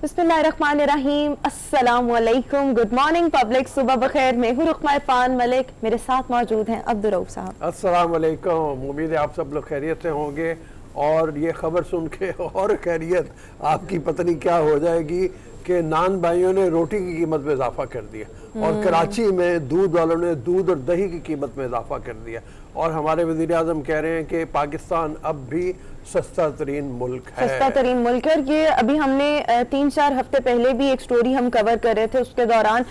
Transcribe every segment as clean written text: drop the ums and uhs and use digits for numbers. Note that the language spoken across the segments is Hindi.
बिस्मिल्लाहिर्रहमानिर्रहीम, अस्सलामुअलैकुम, गुड मॉर्निंग पब्लिक, सुबह बखैर। मैं हूँ रुकमा इरफान मलिक, मेरे साथ मौजूद हैं अब्दुर्रऊफ साहब। अस्सलामुअलैकुम, उम्मीद है आप सब लोग खैरियत से होंगे और ये खबर सुन के और खैरियत आपकी पता नहीं क्या हो जाएगी कि नान भाइयों ने रोटी की कीमत में इजाफा कर दिया और कराची में दूध वालों ने दूध और दही की कीमत में इजाफा कर दिया और हमारे वज़ीर आज़म कह रहे हैं कि पाकिस्तान अब भी सस्ता तरीन मुल्क है। सस्ता तरीन मुल्क है। ये अभी हमने 3-4 हफ्ते पहले भी एक स्टोरी हम कवर कर रहे थे, उसके दौरान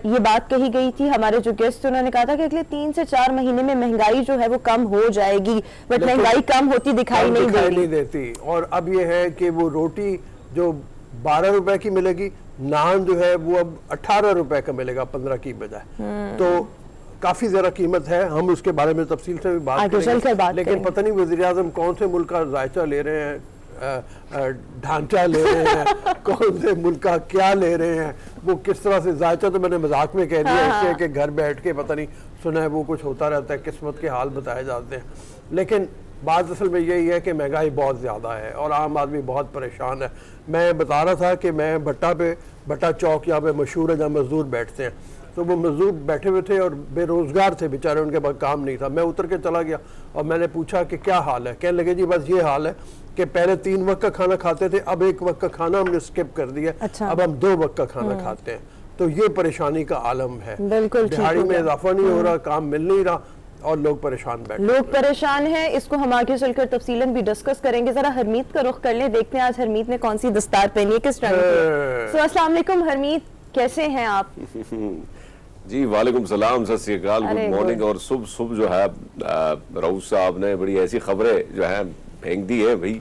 ये बात कही गई थी। हमारे जो गेस्ट थे उन्होंने कहा था कि अगले 3 से 4 महीने में महंगाई जो है वो कम हो जाएगी, बट महंगाई कम होती दिखाई नहीं देती। और अब ये है कि वो रोटी जो 12 रुपए की मिलेगी, नान जो है वो अब 18 रुपए का मिलेगा 15 की बजाय। तो काफी ज्यादा कीमत है, हम उसके बारे में तफसील से भी बात करेंगे। लेकिन पता नहीं वज़ीर आज़म कौन से मुल्क का जायचा ले रहे हैं, ढांचा ले रहे हैं, कौन से मुल्क का क्या ले रहे हैं, वो किस तरह से जायचा तो मैंने मजाक में कह दिया इसलिए कि घर बैठ के पता नहीं सुना है वो कुछ होता रहता है, किस्मत के हाल बताए जाते हैं। लेकिन बात असल में यही है कि महंगाई बहुत ज़्यादा है और आम आदमी बहुत परेशान है। मैं बता रहा था कि मैं भट्टा चौक यहाँ पे मशहूर है जहाँ मजदूर बैठते हैं, तो वो मजदूर बैठे हुए थे और बेरोज़गार थे बेचारे, उनके पास काम नहीं था। मैं उतर के चला गया और मैंने पूछा कि क्या हाल है। कहने लगे जी बस ये हाल है कि पहले 3 वक्त का खाना खाते थे, अब 1 वक्त का खाना हमने स्किप कर दिया। अच्छा। अब हम 2 वक्त का खाना खाते हैं। तो ये परेशानी का आलम है। बिल्कुल, दिहाड़ी में इजाफा नहीं हो रहा, काम मिल नहीं रहा और लोग परेशान हैं। इसको हम आगे चलकर तफसीलन भी डिस्कस करेंगे। जरा हरमीत का रुख कर ले, देखते हैं आज हरमीत ने कौन सी दस्तार पहनी है, किस रंग की। अस्सलाम वालेकुम हरमीत, कैसे हैं आप? जी वालेकुम सलाम, सत श्री अकाल, गुड मॉर्निंग। और सुबह जो है रऊफ साहब ने बड़ी ऐसी खबरें जो है फेंक दी है भाई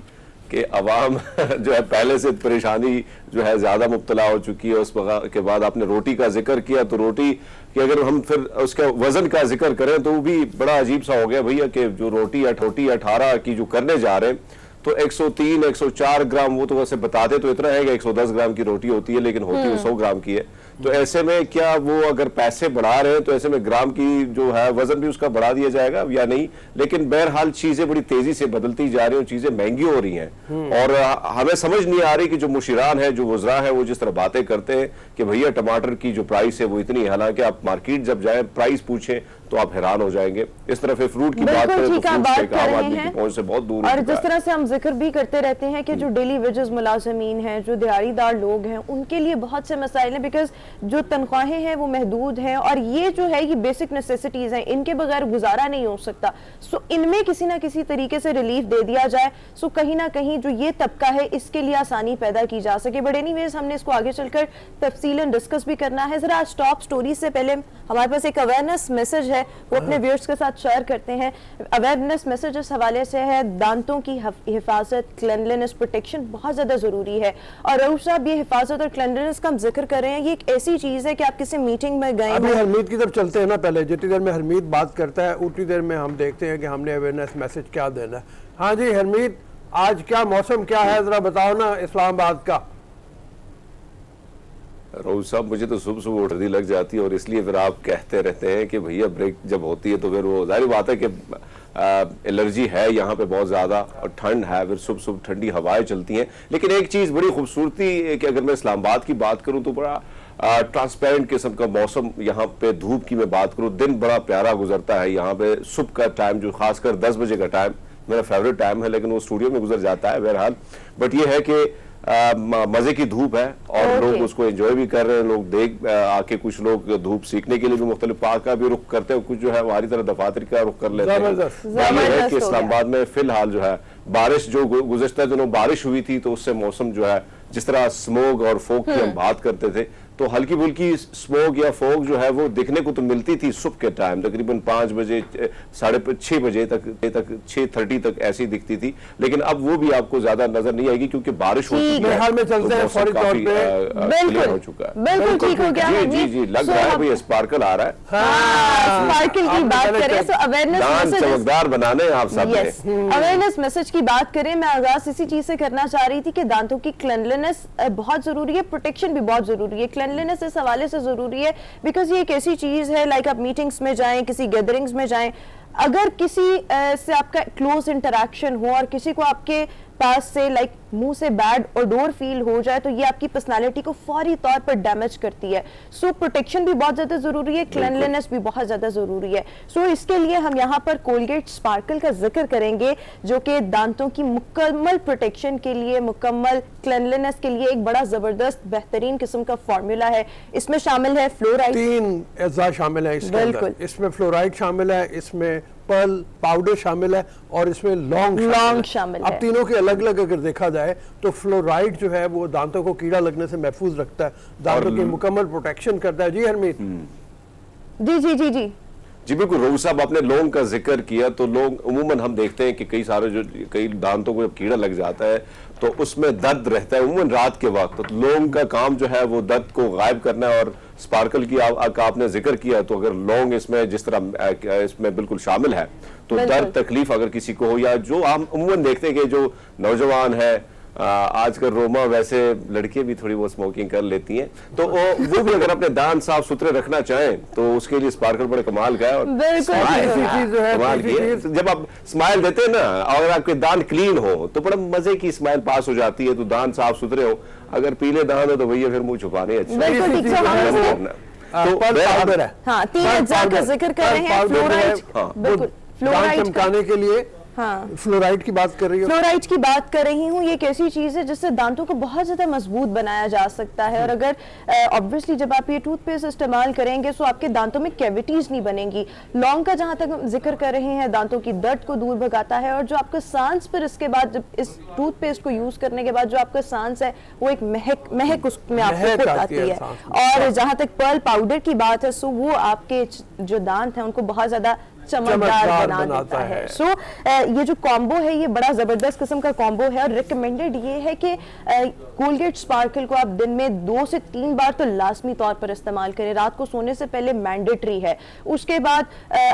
कि अवाम जो है पहले से परेशानी जो है ज्यादा मुब्तला हो चुकी है। उस के बाद आपने रोटी का जिक्र किया, तो रोटी कि अगर हम फिर उसके वजन का जिक्र करें तो वो भी बड़ा अजीब सा हो गया भैया कि जो रोटी 18 की जो करने जा रहे हैं तो 103-104 ग्राम, वो तो वैसे बताते तो इतना है कि 110 ग्राम की रोटी होती है लेकिन होती है 100 ग्राम की है। तो ऐसे में क्या वो अगर पैसे बढ़ा रहे हैं तो ऐसे में ग्राम की जो है वजन भी उसका बढ़ा दिया जाएगा या नहीं। लेकिन बहरहाल चीजें बड़ी तेजी से बदलती जा रही हैं, चीजें महंगी हो रही हैं और हमें समझ नहीं आ रही कि जो मुशीरान है, जो वज़रा है, वो जिस तरह बातें करते हैं कि भैया टमाटर की जो प्राइस है वो इतनी है, हालांकि आप मार्केट जब जाए प्राइस पूछें तो आप हैरान हो जाएंगे। इस तरह फिर फ्रूट की बात करें तो फ्रूट आम आदमी की पहुंच से बहुत दूर। और जिस तरह से हम जिक्र भी करते रहते हैं कि जो डेली वेजेस मुलाजमीन हैं, जो दिहाड़ीदार लोग हैं, उनके लिए बहुत से मसाइल हैं, बिकॉज जो तनख्वाहें हैं वो महदूद हैं और ये जो है ये बेसिक नेसेसिटीज हैं, इनके बगैर गुजारा नहीं हो सकता। सो इनमें किसी ना किसी तरीके से रिलीफ दे दिया जाए, सो कहीं ना कहीं जो ये तबका है इसके लिए आसानी पैदा की जा सके। बट एनीवेज हमने इसको आगे चलकर तफसीलन डिस्कस भी करना है। जरा आज टॉप स्टोरी से पहले हमारे पास एक अवेयरनेस मैसेज है, वो अपने व्यूअर्स के साथ शेयर करते हैं। अवेयरनेस मैसेज इस हवाले से है, दांतों की हिफाजत, क्लेanलीनेस, प्रोटेक्शन बहुत ज्यादा जरूरी है। और रऊफ साहब ये हिफाजत और क्लेanलीनेस का हम जिक्र कर रहे हैं, ये एक ऐसी चीज है कि आप किसी मीटिंग में गए, अभी हरमीत की तरफ चलते हैं ना। पहले जितनी देर में हरमीत बात करता है उतनी देर में हम देखते हैं कि हमने अवेयरनेस मैसेज क्या देना है। हाँ जी हरमीत, आज क्या मौसम क्या है जरा बताओ ना इस्लामाबाद का। रोज साहब मुझे तो सुबह सुबह उठती लग जाती है और इसलिए फिर आप कहते रहते हैं कि भैया ब्रेक जब होती है तो फिर वो जाहिर बात है कि एलर्जी है यहाँ पे बहुत ज्यादा और ठंड है, फिर सुबह सुबह ठंडी हवाएं चलती हैं। लेकिन एक चीज बड़ी खूबसूरती है कि अगर मैं इस्लामाबाद की बात करूं तो बड़ा ट्रांसपेरेंट किस्म का मौसम यहाँ पे। धूप की मैं बात करूं, दिन बड़ा प्यारा गुजरता है यहाँ पे। सुबह का टाइम जो खासकर 10 बजे का टाइम मेरा फेवरेट टाइम है, लेकिन वो स्टूडियो में गुजर जाता है बहरहाल। बट ये है कि मजे की धूप है और लोग उसको एंजॉय भी कर रहे हैं। लोग देख आके कुछ लोग धूप सीखने के लिए भी मुख्तलिफ पार्क का भी रुख करते हैं, कुछ जो है हमारी तरह दफातर का रुख कर लेते हैं। इस्लामाबाद में फिलहाल जो है बारिश जो गुज़श्ता दिनों बारिश हुई थी तो उससे मौसम जो है जिस तरह स्मोक और फोग की हम बात करते थे तो हल्की फुल्की स्मोक या फोग जो है वो दिखने को तो मिलती थी सुबह के टाइम, तकरीबन 5 बजे 6:30 बजे तक 6:30 तक ऐसी दिखती थी। लेकिन अब वो भी आपको ज्यादा नजर नहीं आएगी क्योंकि बारिश हो चुकी है। हाल में चलते हैं फौरी तौर पे क्लियर हो चुका है, बिल्कुल ठीक हो गया। जी जी लग रहा है भाई स्पार्कल आ रहा है। स्पार्कल की बात करें तो अवेयरनेस मैसेज चमकदार बनाने आप सब ने। अवेयरनेस मैसेज की बात करें, मैं आगाज इसी चीज से करना चाह रही थी कि दांतों की क्लेanलीनेस बहुत जरूरी है, प्रोटेक्शन भी बहुत जरूरी है। क्लेanलीनेस इस हवाले से जरूरी है बिकॉज ये एक ऐसी चीज है, लाइक आप मीटिंग्स में जाएं, किसी गैदरिंग्स में जाएं, अगर किसी से आपका क्लोज इंटरेक्शन हो और किसी को आपके पास से लाइक मुंह से बैड ओडोर फील हो जाए तो ये आपकी पर्सनालिटी को फौरी तौर पर डैमेज करती है। सो प्रोटेक्शन भी बहुत ज्यादा जरूरी है, क्लीनलीनेस भी बहुत ज्यादा जरूरी है। सो इसके लिए हम यहाँ पर कोलगेट स्पार्कल का जिक्र करेंगे जो कि दांतों की मुकम्मल प्रोटेक्शन के लिए, मुकम्मल क्लीनलीनेस के लिए एक बड़ा जबरदस्त बेहतरीन किस्म का फॉर्मूला है। इसमें शामिल है फ्लोराइड, 3 अज़ा शामिल है इसके अंदर। इसमें फ्लोराइड शामिल है, इसमें पर्ल पाउडर शामिल है और इसमें लौंग शामिल है। अब तीनों के अलग अलग अगर देखा जाए तो फ्लोराइड जो है वो दांतों को कीड़ा लगने से महफूज रखता है, दांतों की मुकम्मल प्रोटेक्शन करता है। जी हरमीत। जी जी जी जी जी बिल्कुल, रोहू साहब आपने लौंग का जिक्र किया तो लौंग उमूमन हम देखते हैं कि कई दांतों को जब कीड़ा लग जाता है तो उसमें दर्द रहता है उमूमन रात के वक्त, तो लौंग का काम जो है वो दर्द को गायब करना है। और स्पार्कल की आपने जिक्र किया तो अगर लौंग इसमें जिस तरह इसमें बिल्कुल शामिल है तो दर्द तकलीफ अगर किसी को हो, या जो हम उमूमन देखते हैं कि जो नौजवान है आजकल रोमा वैसे लड़कियां भी थोड़ी बहुत स्मोकिंग कर लेती हैं, तो वो भी अगर अपने दांत साफ सुथरे रखना चाहें तो उसके लिए स्पार्कल बड़े कमाल का है। और कमाल की है, जब आप स्माइल देते हैं ना और आपके दांत क्लीन हो तो बड़ा मजे की स्माइल पास हो जाती है। तो दांत साफ सुथरे हो, अगर पीले दांत हो तो भैया फिर मुंह छुपाने अच्छे। हाँ, 3 अज्जा का जिक्र कर रहे हैं। फ्लोराइड, बिल्कुल फ्लोराइड चमकाने के लिए फ्लोराइड की बात कर रही हूँ। फ्लोराइड की बात कर रही हूँ। ये एक ऐसी चीज है जिससे दांतों को बहुत ज्यादा मजबूत बनाया जा सकता है। और अगर ऑब्वियसली जब आप ये टूथपेस्ट इस्तेमाल करेंगे तो आपके दांतों में कैविटीज नहीं बनेंगी। लौंग का जहां तक हम जिक्र कर रहे हैं, दांतों की दर्द को दूर भगाता है। और जो आपका सांस पर इसके बाद जब इस टूथपेस्ट को यूज करने के बाद जो आपका सांस है वो एक महक उसमें आपको आती है। और जहां तक पर्ल पाउडर की बात है, सो वो आपके जो दांत हैं उनको बहुत ज्यादा चमकदार बना देता है। सो ये जो कॉम्बो है ये बड़ा जबरदस्त किस्म का कॉम्बो है। और रिकमेंडेड ये है कि कोलगेट स्पार्कल को आप दिन में 2 से 3 बार तो लाजमी तौर पर इस्तेमाल करें। रात को सोने से पहले मैंडेटरी है। उसके बाद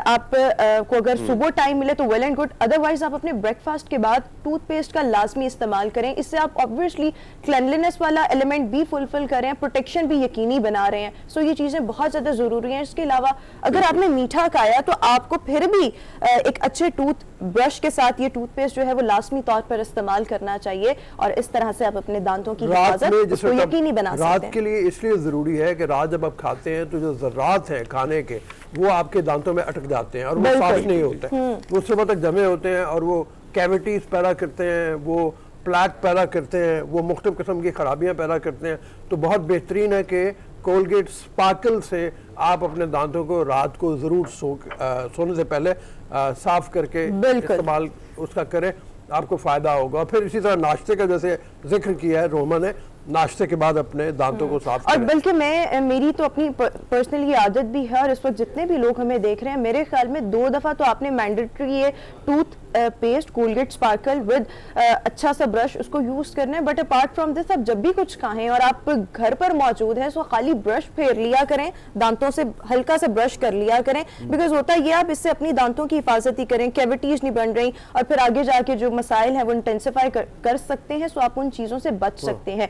आप को अगर सुबह टाइम मिले तो वेल एंड गुड, अदरवाइज आप अपने ब्रेकफास्ट के बाद टूथपेस्ट का लाजमी इस्तेमाल करें। इससे आप ऑब्वियसली क्लीनलीनेस वाला एलिमेंट भी फुलफिल कर रहे हैं, प्रोटेक्शन भी यकीनी बना रहे हैं। सो ये चीजें बहुत ज्यादा जरूरी हैं। इसके अलावा अगर आपने मीठा खाया तो आपको फिर भी एक अच्छे टूथ ब्रश के साथ ये टूथपेस्ट जो है वो लाजमी तौर पर इस्तेमाल करना चाहिए। और इस तरह से आप अपने दांतों की हिफाजत उसको यकीनी बना सकते हैं। रात के लिए इसलिए जरूरी है कि रात जब आप खाते हैं तो जो ज़र्रात हैं खाने के वो आपके दांतों में अटक जाते हैं और वो साफ नहीं होते, वो सुबह तक जमे होते हैं और वो कैविटीज पैदा करते हैं, वो प्लैक पैदा करते हैं, वो मुख्तलिफ किस्म की खराबियां पैदा करते हैं। तो बहुत बेहतरीन है कि कोलगेट स्पार्कल से आप अपने दांतों को रात को जरूर सोने से पहले साफ करके इस्तेमाल उसका करें, आपको फायदा होगा। फिर इसी तरह नाश्ते का जैसे जिक्र किया है रोमा ने, नाश्ते के बाद अपने दांतों को साफ और बल्कि मेरी तो अपनी पर्सनली आदत भी है। और इस वक्त जितने भी लोग हमें देख रहे हैं, मेरे ख्याल में 2 दफा तो आपने मैंडेटरी ये tooth paste Colgate sparkle with अच्छा सा ब्रश उसको यूज करना है। बट अपार्ट फ्रॉम दिस आप जब भी कुछ खाएं और आप घर पर मौजूद हैं तो खाली ब्रश फेर लिया करें, दांतों से हल्का सा ब्रश कर लिया करें। बिकॉज होता ये आप इससे अपनी दांतों की हिफाजत ही करें, कैविटीज नहीं बन रही और फिर आगे जाके जो मसाइल हैं वो इंटेंसिफाई कर सकते हैं। सो आप उन चीजों से बच सकते हैं।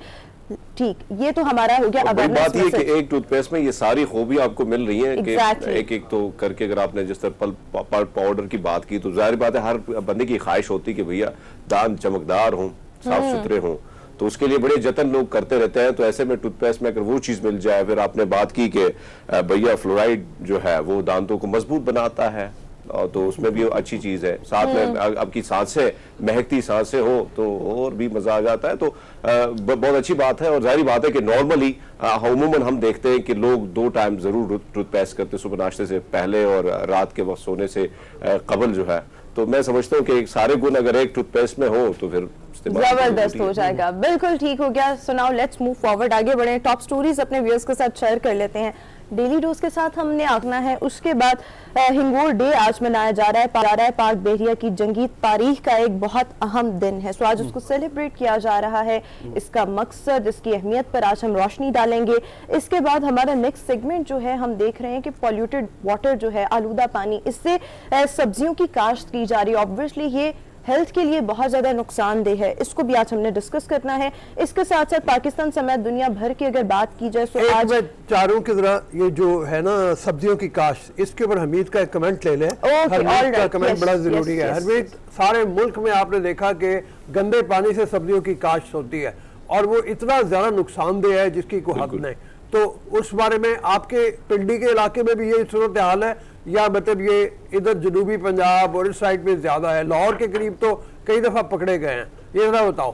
ठीक, ये तो हमारा हो गया। अब बात ये कि एक टूथपेस्ट में ये सारी खूबी आपको मिल रही है कि एक तो करके अगर आपने जिस तरह पल्प पाउडर की बात की तो जाहिर बात है हर बंदे की ख्वाहिश होती है कि भैया दांत चमकदार हों, साफ सुथरे हों, तो उसके लिए बड़े जतन लोग करते रहते हैं। तो ऐसे में टूथपेस्ट में अगर वो चीज मिल जाए, फिर आपने बात की कि भैया फ्लोराइड जो है वो दांतों को मजबूत बनाता है और तो उसमें भी अच्छी चीज है। साथ में आपकी सांसें महकती सांसें हो तो और भी मजा आ जाता है। तो बहुत अच्छी बात है। और जाहिर बात है कि नॉर्मली अमूमन हम देखते हैं कि लोग 2 टाइम जरूर टूथपेस्ट करते, सुबह नाश्ते से पहले और रात के वक्त सोने से कबल जो है। तो मैं समझता हूँ कि सारे गुण अगर एक टूथपेस्ट में हो तो फिर जबरदस्त हो जाएगा। बिल्कुल ठीक हो गया। So now let's move forward, आगे बढ़े, टॉप स्टोरीज अपने व्यूअर्स के साथ शेयर कर लेते हैं। डेली डोज के साथ हमने आगना है। उसके बाद हिंगोर डे आज मनाया जा रहा है। पाक बहरिया की जंगी तारीख का एक बहुत अहम दिन है। सो आज उसको सेलिब्रेट किया जा रहा है। इसका मकसद, इसकी अहमियत पर आज हम रोशनी डालेंगे। इसके बाद हमारा नेक्स्ट सेगमेंट जो है, हम देख रहे हैं कि पॉल्यूटेड वाटर जो है, आलूदा पानी, इससे सब्जियों की काश्त की जा रही है। ऑब्वियसली ये हेल्थ के लिए बहुत ज़्यादा नुकसानदेह है, इसको भी आज हमने डिस्कस करना है। इसके साथ साथ पाकिस्तान समेत दुनिया भर की अगर बात की जाए तो आज मैं चारों की तरह ये जो है ना सब्जियों की काश्त, इसके ऊपर हमीद का एक कमेंट ले लें। हरमीत का कमेंट बड़ा जरूरी है। हरमीत, सारे मुल्क में आपने देखा कि गंदे पानी से सब्जियों की काश्त होती है और वो इतना ज्यादा नुकसानदेह है जिसकी कोई हद नहीं। तो उस बारे में आपके पिंडी के इलाके में भी ये सूरत हाल है या मतलब ये इधर जनूबी पंजाब और इस साइड में ज्यादा है? लाहौर के करीब तो कई दफा पकड़े गए हैं, ये जरा बताओ।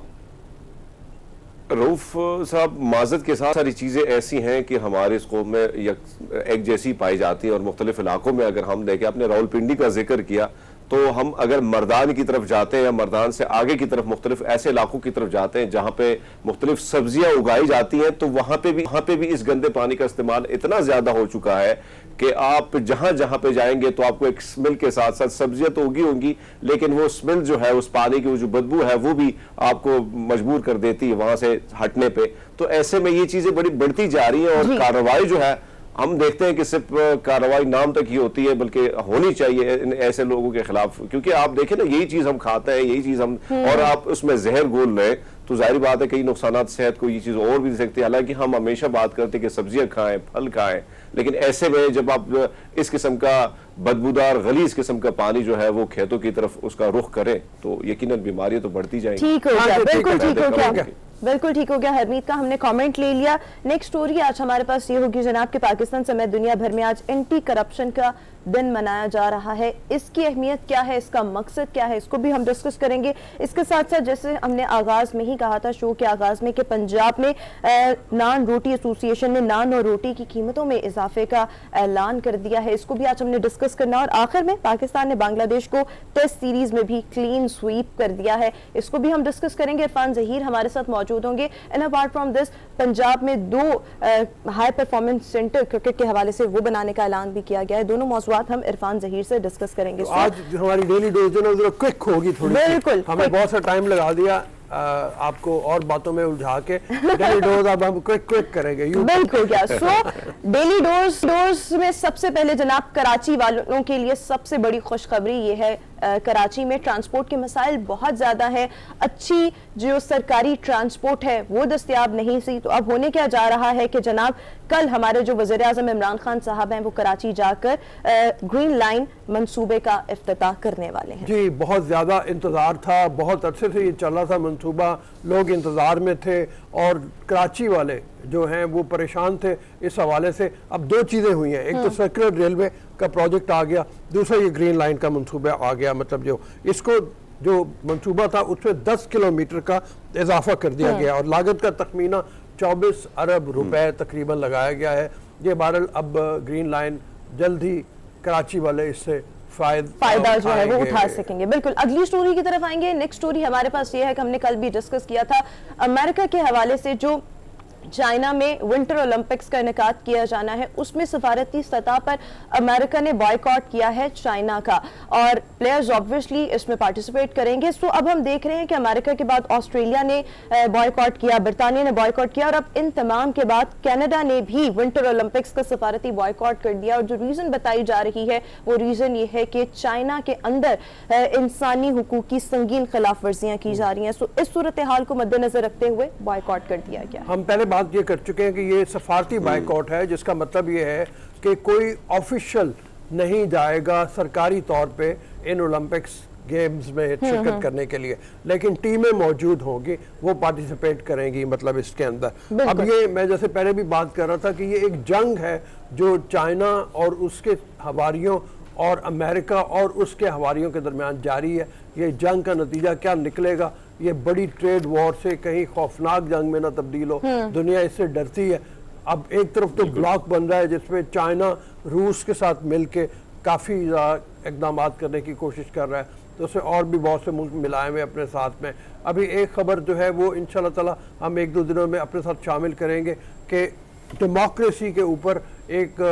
रऊफ साहब, माजत के साथ सारी चीज़ें ऐसी हैं कि हमारे स्कोप में एक जैसी पाई जाती है और मुख्तलिफ इलाकों में अगर हम देखें, आपने रावलपिंडी का जिक्र किया, तो हम अगर मर्दान की तरफ जाते हैं या मर्दान से आगे की तरफ मुख्तलिफ ऐसे इलाकों की तरफ जाते हैं जहां पे मुख्तलिफ सब्जियां उगाई जाती हैं, तो वहां पे भी इस गंदे पानी का इस्तेमाल इतना ज्यादा हो चुका है कि आप जहां जहां पे जाएंगे तो आपको एक स्मेल के साथ साथ सब्जियां तो उगी होंगी, लेकिन वो स्मेल जो है, उस पानी की जो बदबू है, वो भी आपको मजबूर कर देती है वहां से हटने पे। तो ऐसे में ये चीजें बड़ी बढ़ती जा रही हैं और कार्रवाई जो है, हम देखते हैं कि सिर्फ कार्रवाई नाम तक ही होती है, बल्कि होनी चाहिए इन ऐसे लोगों के खिलाफ। क्योंकि आप देखें ना, यही चीज हम खाते हैं, यही चीज हम, और आप उसमें जहर घोल रहे, तो जाहिर बात है कई नुकसानात सेहत को ये चीज और भी दे सकती है। हालांकि हम हमेशा बात करते हैं कि सब्जियां खाएं, फल खाएं, लेकिन ऐसे में जब आप इस किस्म का बदबूदार गलीज किस्म का पानी जो है वो खेतों की तरफ उसका रुख करें, तो यकीनन बीमारियां तो बढ़ती जाएंगी। ठीक हो गया, बिल्कुल ठीक हो गया, बिल्कुल ठीक हो गया। हरमीत का हमने कमेंट ले लिया। नेक्स्ट स्टोरी आज हमारे पास ये होगी जनाब कि पाकिस्तान समेत दुनिया भर में आज एंटी करप्शन का दिन मनाया जा रहा है। इसकी अहमियत क्या है, इसका मकसद क्या है, इसको भी हम डिस्कस करेंगे। इसके साथ साथ जैसे हमने आगाज में ही कहा था, शो के आगाज में, कि पंजाब में नान रोटी एसोसिएशन ने नान और रोटी की कीमतों में इजाफे का ऐलान कर दिया है। इसको भी आज हमने डिस्कस करना। और आखिर में पाकिस्तान ने बांग्लादेश को टेस्ट सीरीज में भी क्लीन स्वीप कर दिया है, इसको भी हम डिस्कस करेंगे। इरफान जहीर हमारे साथ मौजूद होंगे। And apart from this, Punjab में 2 हाई परफॉर्मेंस सेंटर क्रिकेट के हवाले से वो बनाने का ऐलान भी किया गया है। दोनों मौजूद हम इरफान जहीर से डिस्कस करेंगे। तो आज हमारी डेली डोज जो ना क्विक होगी थोड़ी, बिल्कुल, हमने बहुत सा टाइम लगा दिया आपको और बातों में उलझा के। डेली डोज अब हम क्विक करेंगे। बिल्कुल क्या। सो डेली डोज में सबसे पहले जनाब कराची वालों के लिए सबसे बड़ी खुशखबरी ये है, कराची में ट्रांसपोर्ट के मसाइल बहुत ज़्यादा है। अच्छी जो सरकारी ट्रांसपोर्ट है वो दस्तयाब नहीं थी। तो अब होने क्या जा रहा है कि जनाब कल हमारे जो वज़ीर आज़म इमरान खान साहब हैं वो कराची जाकर ग्रीन लाइन मंसूबे का इफ्तिताह करने वाले हैं। जी, बहुत ज़्यादा इंतज़ार था, बहुत अरसे से ये चल रहा था मंसूबा, लोग इंतज़ार में थे और कराची वाले जो हैं वो परेशान थे इस हवाले से। अब 2 चीज़ें हुई हैं, एक तो सर्कुलर रेलवे का प्रोजेक्ट आ गया, दूसरा ये ग्रीन लाइन का मंसूबा आ गया। मतलब जो इसको जो मंसूबा था उसमें 10 किलोमीटर का इजाफा कर दिया गया और लागत का तखमीना 24 अरब रुपए तकरीबन लगाया गया है। ये बहरहाल अब ग्रीन लाइन जल्द ही कराची वाले इससे फायदा जो है वो उठा सकेंगे। बिल्कुल, अगली स्टोरी की तरफ आएंगे। नेक्स्ट स्टोरी हमारे पास ये है कि हमने कल भी डिस्कस किया था, अमेरिका के हवाले से जो चाइना में विंटर ओलंपिक्स का इनेकाद किया जाना है, उसमें सफारती सतह पर अमेरिका ने बॉयकॉट किया है चाइना का, और प्लेयर्स ऑब्वियसली इसमें पार्टिसिपेट करेंगे। सो अब हम देख रहे हैं कि अमेरिका के बाद ऑस्ट्रेलिया ने बॉयकॉट किया, बरतानिया ने बॉयकॉट किया, और अब इन तमाम के बाद कनाडा ने भी विंटर ओलंपिक्स का सफारती बॉयकॉट कर दिया। और जो रीजन बताई जा रही है वो रीजन ये है कि चाइना के अंदर इंसानी हुकूक की संगीन खिलाफ वर्जियां की जा रही हैं। सो इस सूरत हाल को मद्देनजर रखते हुए बॉयकॉट कर दिया गया। हम पहले बात ये कर चुके हैं कि ये सफारती बाइकआउट है, जिसका मतलब ये है कि कोई ऑफिशियल नहीं जाएगा सरकारी तौर पे इन ओलंपिक्स गेम्स में शिरकत करने के लिए, लेकिन टीमें मौजूद होंगी, वो पार्टिसिपेट करेंगी मतलब इसके अंदर। अब ये मैं जैसे पहले भी बात कर रहा था कि ये एक जंग है जो चाइना और उसके हवारियों और अमेरिका और उसके हवारियों के दरमियान जारी है। ये जंग का नतीजा क्या निकलेगा, ये बड़ी ट्रेड वॉर से कहीं खौफनाक जंग में ना तब्दील हो, दुनिया इससे डरती है। अब एक तरफ तो ब्लॉक बन रहा है जिसमें चाइना रूस के साथ मिलके काफ़ी इकदाम करने की कोशिश कर रहा है, तो उससे और भी बहुत से मुल्क मिलाए हुए अपने साथ में। अभी एक खबर जो है वो इंशाल्लाह ताला हम 1-2 दिनों में अपने साथ शामिल करेंगे कि डेमोक्रेसी के ऊपर एक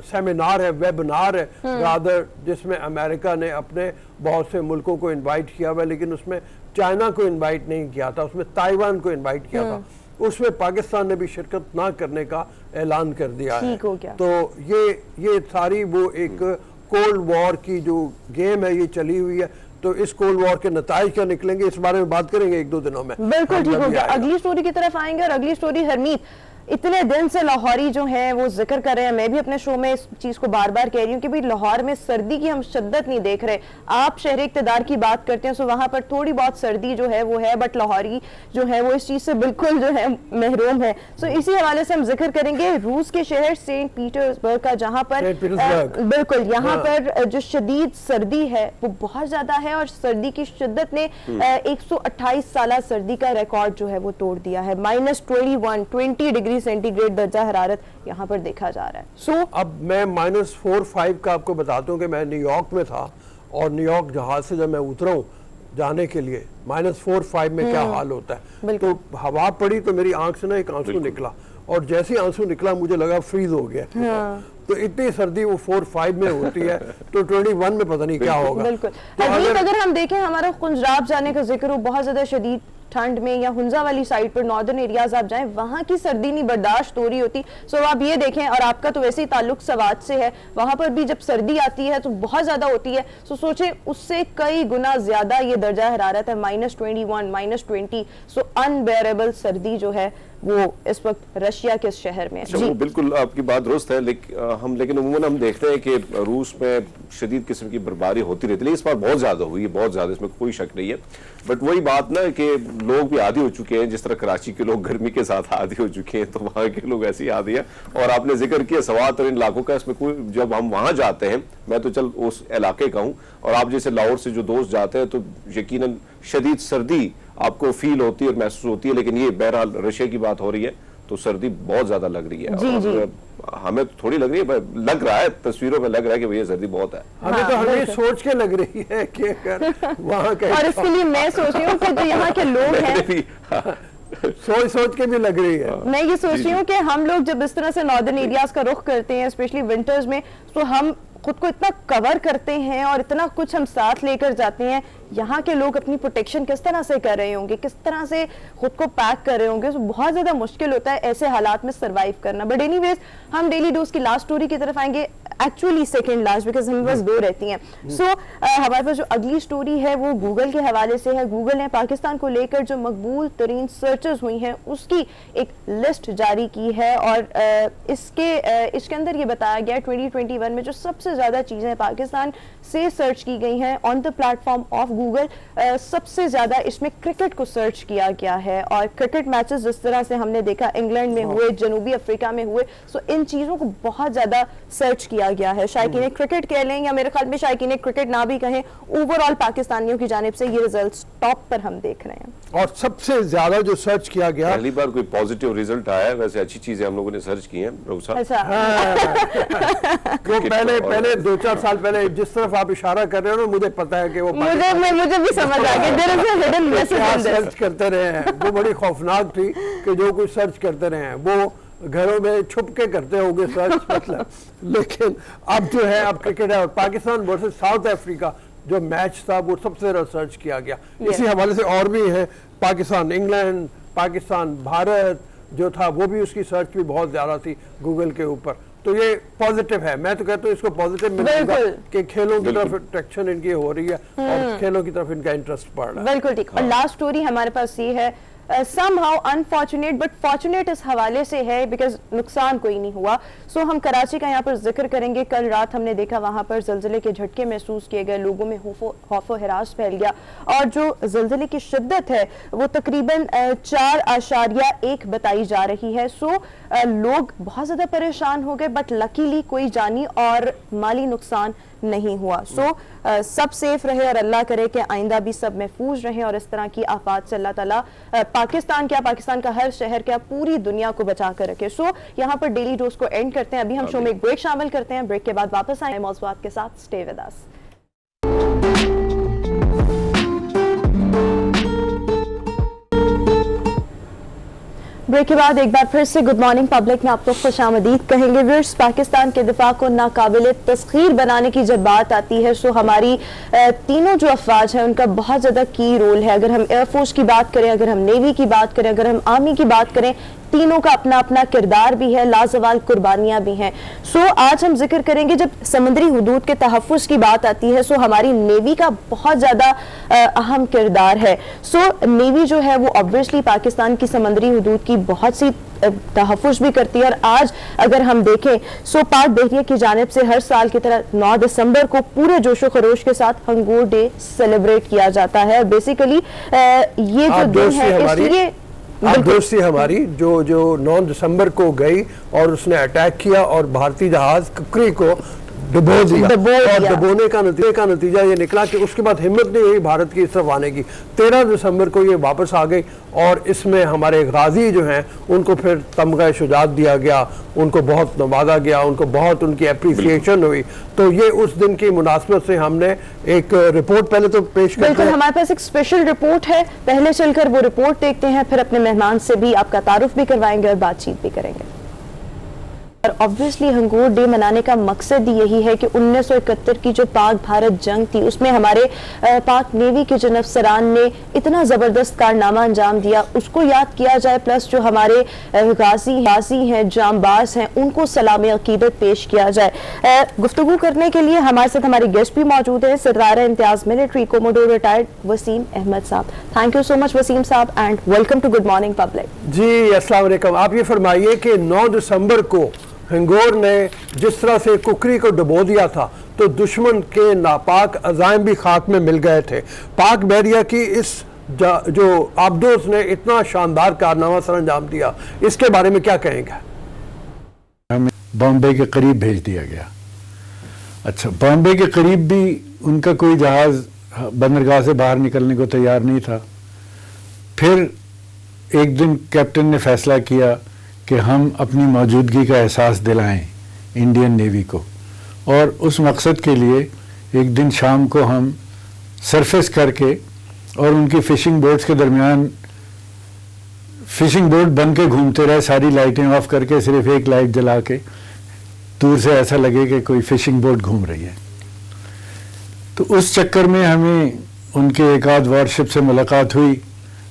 सेमिनार है, वेबिनार है रादर, जिसमें अमेरिका ने अपने बहुत से मुल्कों को इनवाइट किया हुआ है, लेकिन उसमें चाइना को इनवाइट नहीं किया था, उसमें ताइवान को इनवाइट किया था। उसमें पाकिस्तान ने भी शिरकत ना करने का ऐलान कर दिया है। तो ये सारी वो एक कोल्ड वॉर की जो गेम है ये चली हुई है। तो इस कोल्ड वॉर के नताइज क्या निकलेंगे, इस बारे में बात करेंगे एक दो दिनों में। बिल्कुल ठीक हो मतलब ये गया। आएगा। अगली स्टोरी की तरफ आएंगे और अगली स्टोरी हरमीत, इतने दिन से लाहौरी जो हैं वो जिक्र कर रहे हैं, मैं भी अपने शो में इस चीज को बार बार कह रही हूँ कि भाई लाहौर में सर्दी की हम शिद्दत नहीं देख रहे। आप शहर इक़्तिदार की बात करते हैं, सो वहां पर थोड़ी बहुत सर्दी जो है वो है, बट लाहौरी जो है वो इस चीज से बिल्कुल जो है महरूम है। सो इसी हवाले से हम जिक्र करेंगे रूस के शहर सेंट पीटर्सबर्ग का, जहां पर बिल्कुल यहाँ पर जो शदीद सर्दी है वो बहुत ज्यादा है और सर्दी की शिद्दत ने 128 साल सर्दी का रिकॉर्ड जो है वो तोड़ दिया है। -20 डिग्री सेंटीग्रेड दर्जा हरारत यहाँ पर देखा जा रहा है। सो अब मैं -4-5 का आपको बताता हूँ कि मैं न्यूयॉर्क में था और न्यूयॉर्क जहाज से जब मैं उतरा हूँ जाने के लिए, -4-5 में क्या हाल होता है। तो हवा पड़ी तो मेरी आंख से ना एक आंसू निकला और जैसे आंसू निकला मुझे लगा फ्रीज हो गया। तो इतनी सर्दी वो 4-5 में होती है तो 21 में पता नहीं क्या होगा। बिल्कुल। अगर हम देखें हमारा खुंजराब जाने का जिक्र हो, बहुत ज्यादा शदीद ठंड में, या हुंजा वाली साइड पर नॉर्दर्न एरियाज आप जाएं, वहां की सर्दी नहीं बर्दाश्त हो रही होती। सो आप ये देखें, और आपका तो वैसे ही ताल्लुक सवात से है, वहां पर भी जब सर्दी आती है तो बहुत ज्यादा होती है। सो सोचे उससे कई गुना ज्यादा ये दर्जा हरारत है, -21, -20। सो अनबेरेबल सर्दी जो है वो इस वक्त रशिया के शहर में है। वो बिल्कुल आपकी बात दुरुस्त है, लेकिन उमूमन हम देखते हैं कि रूस में शदीद किस्म की बर्फबारी होती रहती है, इस बार बहुत ज्यादा हुई है, बहुत ज्यादा, इसमें कोई शक नहीं है। बट वही बात ना कि लोग भी आदी हो चुके हैं, जिस तरह कराची के लोग गर्मी के साथ आदी हो चुके हैं, तो वहाँ के लोग ऐसे ही आदी हैं। और आपने जिक्र किया सवात और इन इलाकों का, इसमें कोई, जब हम वहाँ जाते हैं, मैं तो चल उस इलाके का हूँ, और आप जैसे लाहौर से जो दोस्त जाते हैं तो यकीनन शदीद सर्दी आपको फील होती है और महसूस होती है। लेकिन ये बहरहाल रशिया की बात हो रही है तो सर्दी बहुत ज्यादा लग रही है। जी, जी। हमें थोड़ी लग रही है, लग रहा है, तस्वीरों में लग रहा है कि भैया सर्दी बहुत है। हमें तो हमें सोच के लग रही है कि अगर वहाँ का, और इसके लिए मैं सोच रही हूँ कि जो यहाँ के लोग हैं, सोच के भी लग रही है। मैं ये सोच रही हूँ कि हम लोग जब इस तरह से नॉर्दर्न एरियाज का रुख करते हैं, स्पेशली विंटर्स में, तो हम खुद को इतना कवर करते हैं और इतना कुछ हम साथ लेकर जाते हैं। यहाँ के लोग अपनी प्रोटेक्शन किस तरह से कर रहे होंगे, किस तरह से खुद को पैक कर रहे होंगे, तो बहुत ज्यादा मुश्किल होता है ऐसे हालात में सरवाइव करना। बट एनीवेज हम डेली डोज की लास्ट स्टोरी की तरफ आएंगे, एक्चुअली सेकंड लास्ट, बिकॉज हमें बस 2 रहती हैं। सो हमारे पास जो अगली स्टोरी है वो गूगल के हवाले से है। गूगल ने पाकिस्तान को लेकर जो मकबूल तरीन सर्चेस हुई हैं उसकी एक लिस्ट जारी की है, और इसके अंदर ये बताया गया 2021 में जो सबसे ज्यादा चीजें पाकिस्तान से सर्च की गई हैं on the platform of Google, सबसे ज्यादा इसमें क्रिकेट को सर्च किया गया है। और क्रिकेट मैचेस जिस तरह से हमने देखा इंग्लैंड में हुए, जनूबी अफ्रीका में हुए, सो इन चीजों को बहुत ज्यादा सर्च किया गया है। शायकीन क्रिकेट कह लें या मेरे ख्याल में शायकीन क्रिकेट ना भी कहें, ओवरऑल पाकिस्तानियों की जानिब से ये रिजल्ट्स टॉप पर हम देख रहे हैं। और सबसे ज्यादा जो सर्च किया गया, पहली बार कोई पॉजिटिव रिजल्ट आया है। वैसे अच्छी चीजें हम लोगों ने सर्च की हैं। वो पहले 2-4 साल पहले जिस तरफ आप इशारा कर रहे हो ना, मुझे पता है कि वो मुझे भी समझ आ गया, there is a hidden message in this. Search करते रहे हैं, वो बड़ी खौफनाक थी कि जो कुछ सर्च करते रहे हैं वो घरों में छुप के करते होंगे सर्च मतलब। लेकिन अब जो है, अब क्रिकेट है और पाकिस्तान वर्सेस साउथ अफ्रीका जो मैच था वो सबसे ज्यादा सर्च किया गया। इसी हवाले से और भी है, पाकिस्तान इंग्लैंड, पाकिस्तान भारत जो था वो भी, उसकी सर्च भी बहुत ज्यादा थी गूगल के ऊपर। तो ये पॉजिटिव है, मैं तो कहता हूँ इसको पॉजिटिव मिलेगा कि खेलों की तरफ अट्रैक्शन इनकी हो रही है और खेलों की तरफ इनका इंटरेस्ट बढ़ रहा है। बिल्कुल ठीक। और लास्ट स्टोरी हमारे पास ये है, somehow unfortunate but fortunate इस हवाले से है बिकॉज नुकसान कोई नहीं हुआ। सो हम कराची का यहाँ पर जिक्र करेंगे। कल रात हमने देखा वहाँ पर ज़लज़ले के झटके महसूस किए गए, लोगों में खौफो हिरास फैल गया, और जो ज़लज़ले की शिद्दत है वो तकरीबन 4.1 बताई जा रही है। सो लोग बहुत ज़्यादा परेशान हो गए, बट लकीली कोई जानी और माली नुकसान नहीं हुआ। सो सब सेफ रहे और अल्लाह करे कि आइंदा भी सब महफूज रहे और इस तरह की आफात से अल्लाह ताला पाकिस्तान का हर शहर क्या पूरी दुनिया को बचा कर रखे। सो यहाँ पर डेली डोज को एंड करते हैं। अभी हम शो में एक ब्रेक शामिल करते हैं, ब्रेक के बाद वापस आए मौज़ूआत के साथ। Stay with us. ब्रेक के बाद एक बार फिर से गुड मॉर्निंग पब्लिक में आपको खुशामदीद कहेंगे। व्यूअर्स, पाकिस्तान के दिफा को नाकाबिल तस्खीर बनाने की जब बात आती है सो हमारी तीनों जो अफवाज हैं उनका बहुत ज़्यादा की रोल है। अगर हम एयरफोर्स की बात करें, अगर हम नेवी की बात करें, अगर हम आर्मी की बात करें, तीनों का अपना अपना किरदार भी है, लाजवाल कुर्बानियां भी हैं। सो आज हम जिक्र करेंगे, जब समुद्री हुदूद के तहफ़्फ़ुज़ की बात आती है सो हमारी नेवी का बहुत ज़्यादा अहम किरदार है। सो नेवी जो है वो ऑब्वियसली पाकिस्तान की समुद्री हुदूद की बहुत सी तहफ़्फ़ुज़ भी करती है। और आज अगर हम देखें सो पाक बहरिया की जानिब से हर साल की तरह 9 दिसंबर को पूरे जोशो खरोश के साथ हंगोर डे सेलिब्रेट किया जाता है। बेसिकली ये जो दिन है, इसलिए दोस्ती हमारी जो 9 दिसंबर को गई और उसने अटैक किया और भारतीय जहाज कुकरी को डुबो दिया और डुबोने का नतीजा ये निकला कि उसके बाद हिम्मत नहीं हुई भारत की तरफ आने की। 13 दिसंबर को ये वापस आ गई और इसमें हमारे गाजी जो हैं उनको फिर तमगा शुजात दिया गया, उनको बहुत नवाजा गया, उनको बहुत उनकी अप्रिसिएशन हुई। तो ये उस दिन की मुनासबत से हमने एक रिपोर्ट पहले तो पेश कर, बिल्कुल हमारे पास एक स्पेशल रिपोर्ट है, पहले चलकर वो रिपोर्ट देखते हैं, फिर अपने मेहमान से भी आपका तारुफ भी करवाएंगे और बातचीत भी करेंगे। और ऑब्वियसली हंगोर डे मनाने का मकसद यही है कि 1971 की जो पाक भारत जंग थी उसमें हमारे पाक नेवी के जन अफसरान ने इतना ज़बरदस्त कारनामा अंजाम दिया, उसको याद किया जाए। प्लस जो हमारे गाजी हैं, जांबाज हैं, उनको सलाम अकीदत पेश किया जाए। गुफ्तगू करने के लिए हमारे साथ हमारे गेस्ट भी मौजूद हैं, सरदार Imtiaz military commodore retired Waseem Ahmed साहब। Thank you so much Waseem साहब and welcome to good morning public. जी अस्सलाम वालेकुम। आप ये फरमाइए कि 9 दिसंबर को हंगोर ने जिस तरह से कुकरी को डुबो दिया था तो दुश्मन के नापाक अज़ाइम भी खाक में मिल गए थे। पाक बहरिया की इस जो आबदोस ने इतना शानदार कारनामा सर अंजाम दिया, इसके बारे में क्या कहेंगे? हमें बॉम्बे के करीब भेज दिया गया। अच्छा, बॉम्बे के करीब भी उनका कोई जहाज़ बंदरगाह से बाहर निकलने को तैयार नहीं था। फिर एक दिन कैप्टन ने फैसला किया कि हम अपनी मौजूदगी का एहसास दिलाएं इंडियन नेवी को, और उस मकसद के लिए एक दिन शाम को हम सरफेस करके और उनकी फ़िशिंग बोट्स के दरमियान फ़िशिंग बोट बन के घूमते रहे, सारी लाइटें ऑफ करके, सिर्फ एक लाइट जला के, दूर से ऐसा लगे कि कोई फ़िशिंग बोट घूम रही है। तो उस चक्कर में हमें उनके एक आध वारशिप से मुलाकात हुई।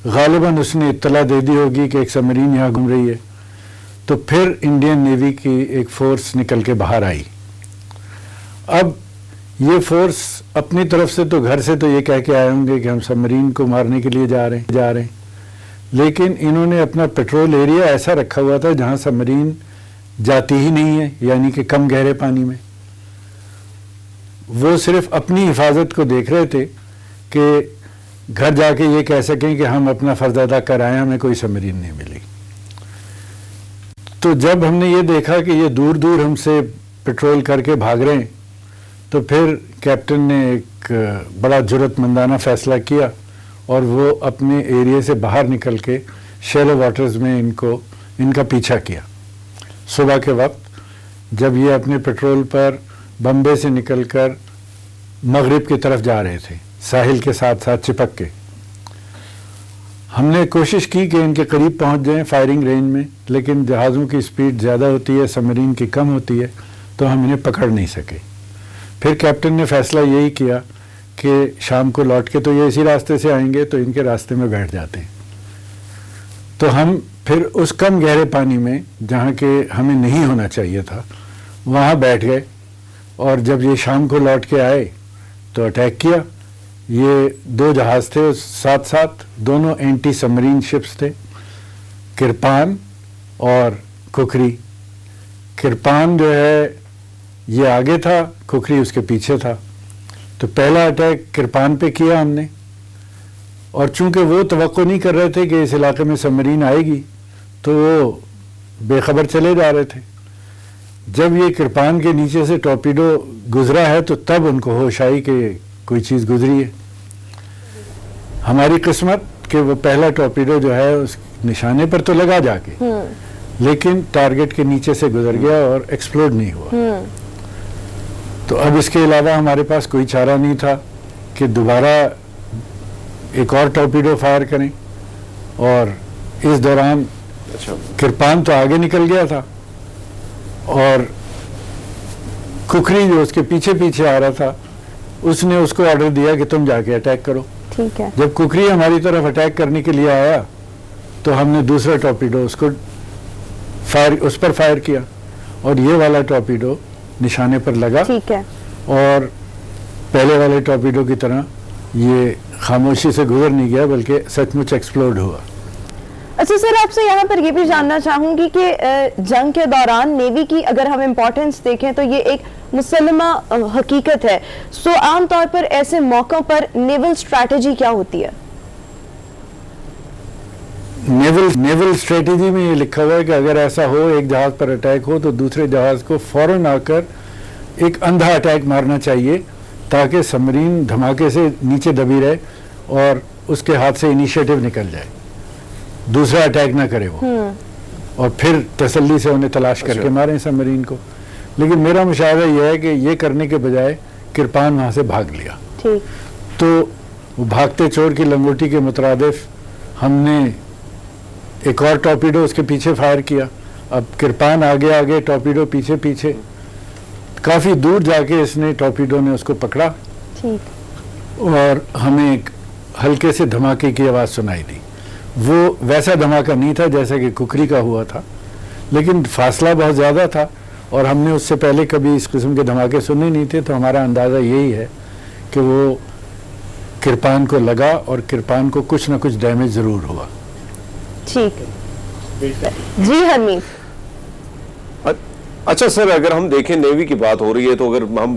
गालिबन उसने इत्तला दे दी होगी कि एक सबमरीन यहाँ घूम रही है। तो फिर इंडियन नेवी की एक फ़ोर्स निकल के बाहर आई। अब ये फ़ोर्स अपनी तरफ से तो घर से तो ये कह के आए होंगे कि हम सबमरीन को मारने के लिए जा रहे हैं, लेकिन इन्होंने अपना पेट्रोल एरिया ऐसा रखा हुआ था जहाँ सबमरीन जाती ही नहीं है, यानी कि कम गहरे पानी में। वो सिर्फ अपनी हिफाजत को देख रहे थे कि घर जाके ये कह सकें कि हम अपना फ़र्ज़ अदा कर आए, हमें कोई सबमरीन नहीं मिली। तो जब हमने ये देखा कि ये दूर दूर हमसे पेट्रोल करके भाग रहे हैं, तो फिर कैप्टन ने एक बड़ा जुर्रतमंदाना फ़ैसला किया और वो अपने एरिया से बाहर निकल के शैलो वाटर्स में इनका पीछा किया। सुबह के वक्त जब ये अपने पेट्रोल पर बम्बे से निकलकर मगरिब की तरफ जा रहे थे, साहिल के साथ साथ चिपक के, हमने कोशिश की कि इनके करीब पहुंच जाएं फायरिंग रेंज में, लेकिन जहाज़ों की स्पीड ज़्यादा होती है, सबमरीन की कम होती है, तो हम इन्हें पकड़ नहीं सके। फिर कैप्टन ने फैसला यही किया कि शाम को लौट के तो ये इसी रास्ते से आएंगे, तो इनके रास्ते में बैठ जाते हैं। तो हम फिर उस कम गहरे पानी में जहाँ के हमें नहीं होना चाहिए था वहाँ बैठ गए, और जब ये शाम को लौट के आए तो अटैक किया। ये 2 जहाज़ थे साथ साथ, दोनों एंटी सबमरीन शिप्स थे, किरपान और कुकरी। किरपान जो है ये आगे था, कुकरी उसके पीछे था। तो पहला अटैक किरपान पे किया हमने, और चूंकि वो तवक्को नहीं कर रहे थे कि इस इलाके में सबमरीन आएगी, तो वो बेखबर चले जा रहे थे। जब ये किरपान के नीचे से टॉर्पीडो गुजरा है तो तब उनको होश आई कि कोई चीज़ गुजरी है। हमारी किस्मत कि वो पहला टॉर्पीडो जो है उस निशाने पर तो लगा जाके, लेकिन टारगेट के नीचे से गुजर गया और एक्सप्लोड नहीं हुआ। तो अब इसके अलावा हमारे पास कोई चारा नहीं था कि दोबारा एक और टॉर्पीडो फायर करें, और इस दौरान अच्छा। किरपान तो आगे निकल गया था और कुकरी जो उसके पीछे पीछे आ रहा था उसने उसको ऑर्डर दिया कि तुम जाके अटैक करो। ठीक है। जब कुकरी हमारी तरफ अटैक करने के लिए आया तो हमने दूसरा टॉर्पीडो उस पर फायर किया और ये वाला टॉर्पीडो निशाने पर लगा। ठीक है। और पहले वाले टॉर्पीडो की तरह ये खामोशी से गुजर नहीं गया बल्कि सचमुच एक्सप्लोड हुआ। अच्छा सर, आपसे यहाँ पर ये भी जानना चाहूंगी कि जंग के दौरान नेवी की अगर हम इम्पोर्टेंस देखें तो ये एक मुसल्लमा हकीकत है। सो आम तौर पर ऐसे मौकों पर नेवल स्ट्रैटेजी क्या होती है? नेवल स्ट्रेटेजी में ये लिखा हुआ है कि अगर ऐसा हो, एक जहाज पर अटैक हो, तो दूसरे जहाज को फौरन आकर एक अंधा अटैक मारना चाहिए ताकि सबमरीन धमाके से नीचे दबी रहे और उसके हाथ से इनिशिएटिव निकल जाए, दूसरा अटैक ना करे वो, और फिर तसल्ली से उन्हें तलाश करके मारें सबमरीन को। लेकिन मेरा मुशावरा यह है कि ये करने के बजाय किरपान वहाँ से भाग लिया। ठीक। तो वो भागते चोर की लंगोटी के मुतरादिफ हमने एक और टॉर्पीडो उसके पीछे फायर किया। अब किरपान आगे आगे, टॉर्पीडो पीछे पीछे, काफ़ी दूर जाके इसने टॉर्पीडो ने उसको पकड़ा। ठीक। और हमें एक हल्के से धमाके की आवाज़ सुनाई दी। वो वैसा धमाका नहीं था जैसा कि कुकरी का हुआ था, लेकिन फासला बहुत ज़्यादा था और हमने उससे पहले कभी इस किस्म के धमाके सुने नहीं थे। तो हमारा अंदाज़ा यही है कि वो किरपान को लगा और किरपान को कुछ ना कुछ डैमेज ज़रूर हुआ। ठीक। जी हरमीत। अच्छा सर, अगर हम देखें नेवी की बात हो रही है तो अगर हम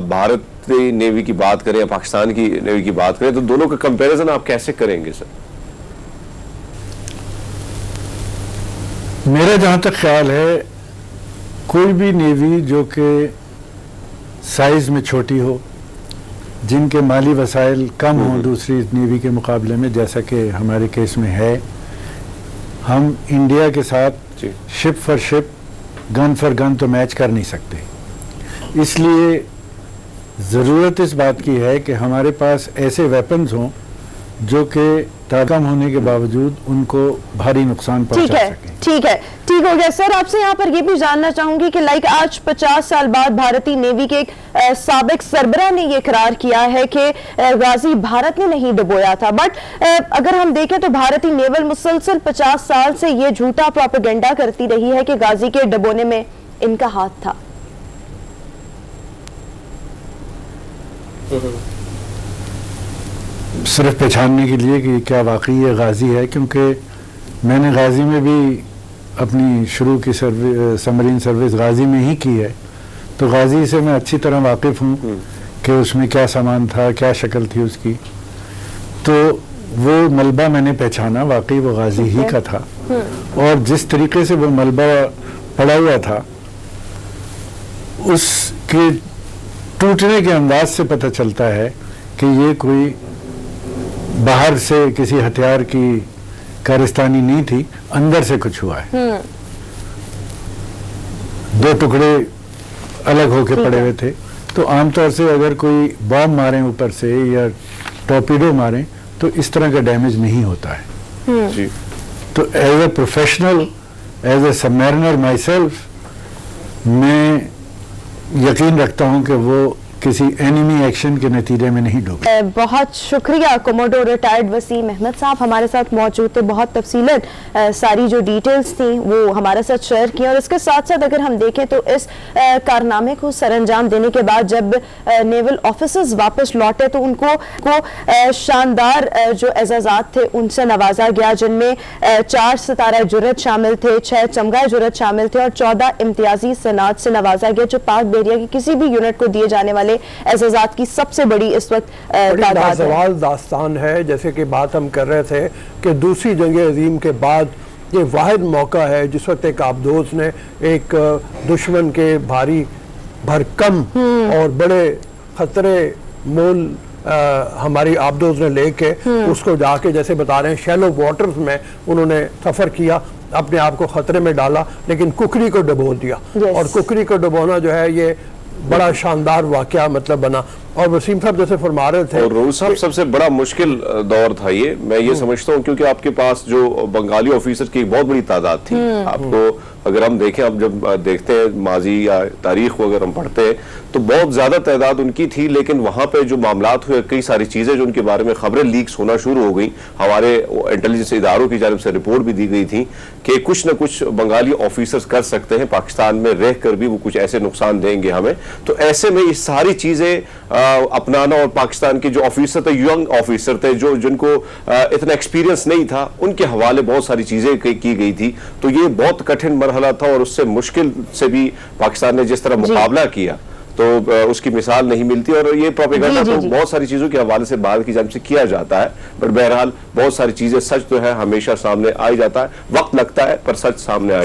भारतीय नेवी की बात करें या पाकिस्तान की नेवी की बात करें तो दोनों का कंपैरिजन आप कैसे करेंगे सर? मेरा जहाँ तक ख्याल है, कोई भी नेवी जो कि साइज में छोटी हो, जिनके माली वसाइल कम हों दूसरी नेवी के मुकाबले में, जैसा कि हमारे केस में है, हम इंडिया के साथ ship for ship, gun for gun तो मैच कर नहीं सकते। इसलिए ज़रूरत इस बात की है कि हमारे पास ऐसे वेपन्स हों जो कि कम होने के बावजूद उनको भारी नुकसान पहुंचा सकें। ठीक है, ठीक हो गया सर। आपसे यहाँ पर ये भी जानना चाहूंगी कि आज 50 साल बाद भारतीय नेवी के एक साबिक सरबराह ने ये करार किया है कि गाजी भारत ने नहीं डुबोया था, बट अगर हम देखें तो भारतीय नेवल मुसलसल 50 साल से ये झूठा प्रोपेगेंडा करती रही है कि गाजी के डुबोने में इनका हाथ था। सिर्फ पहचानने के लिए कि क्या वाकई ये गाजी है, क्योंकि मैंने गाजी में भी अपनी शुरू की सबमरीन सर्विस गाजी में ही की है, तो गाजी से मैं अच्छी तरह वाकिफ़ हूँ कि उसमें क्या सामान था, क्या शक्ल थी उसकी। तो वो मलबा मैंने पहचाना, वाकई वो गाजी ही का था। और जिस तरीके से वो मलबा पड़ा हुआ था, उसके टूटने के अंदाज से पता चलता है कि ये कोई बाहर से किसी हथियार की कारस्तानी नहीं थी, अंदर से कुछ हुआ है। दो टुकड़े अलग होके पड़े हुए थे। तो आमतौर से अगर कोई बॉम्ब मारें ऊपर से या टॉर्पीडो मारें तो इस तरह का डैमेज नहीं होता है। जी। तो as a professional, as a submariner myself, मैं यकीन रखता हूं कि वो किसी एनिमी एक्शन के नतीजे में नहीं डूबे। बहुत शुक्रिया कोमोडोर रिटायर्ड वसीम अहमद साहब हमारे साथ मौजूद थे। बहुत तफसीलन सारी जो डिटेल्स थी वो हमारे साथ शेयर की, और इसके साथ साथ अगर हम देखें तो इस कारनामे को सरअंजाम देने के बाद जब नेवल ऑफिसर्स वापस लौटे तो उनको शानदार जो एजाजात थे उनसे नवाजा गया, जिनमें 4 सितारा जुर्रत शामिल थे, 6 चमगाए जुर्रत शामिल थे और 14 इम्तियाजी सनात से नवाजा गया, जो पाक बहरिया की किसी भी यूनिट को दिए जाने वाले एजाजात की सबसे बड़ी इस वक्त सवाल दास्तान है। जैसे कि बात हम कर रहे थे कि दूसरी जंग अजीम के बाद ये वाहिद मौका है जिस वक्त एक आबदोज ने एक दुश्मन के भारी भरकम और बड़े खतरे मोल हमारी आबदोज ने लेके उसको जाके, जैसे बता रहे हैं, शैलो वाटर्स में उन्होंने सफ़र किया, अपने आप को खतरे में डाला, लेकिन कुकरी को डुबो दिया। और कुकरी को डुबोना जो है ये बड़ा शानदार वाकया मतलब बना। और वसीम साहब जैसे फरमा रहे थे, और रोज साहब सबसे बड़ा मुश्किल दौर था ये, मैं ये समझता हूँ, क्योंकि आपके पास जो बंगाली ऑफिसर की एक बहुत बड़ी तादाद थी। आपको अगर हम देखें, अब जब देखते हैं माजी या तारीख को अगर हम पढ़ते हैं तो बहुत ज्यादा तादाद उनकी थी, लेकिन वहां पे जो मामलात हुए, कई सारी चीजें जो उनके बारे में खबरें लीक्स होना शुरू हो गई, हमारे इंटेलिजेंस इदारों की जानिब से रिपोर्ट भी दी गई थी कि कुछ न कुछ बंगाली ऑफिसर्स कर सकते हैं, पाकिस्तान में रह कर भी वो कुछ ऐसे नुकसान देंगे हमें। तो ऐसे में ये सारी चीजें अपनाना, और पाकिस्तान के जो ऑफिसर थे, यंग ऑफिसर थे, जो जिनको इतना एक्सपीरियंस नहीं था, उनके हवाले बहुत सारी चीजें की गई थी। तो ये बहुत कठिन मरहला था, और उससे मुश्किल से भी पाकिस्तान ने जिस तरह मुकाबला किया तो उसकी मिसाल नहीं मिलती। और ये प्रोपेगेंडा तो बहुत सारी चीजों के हवाले से भारत की जानिब से किया जाता है, बट बहरहाल बहुत सारी चीजें, सच तो है हमेशा सामने आ ही जाता है, वक्त लगता है पर सच सामने आ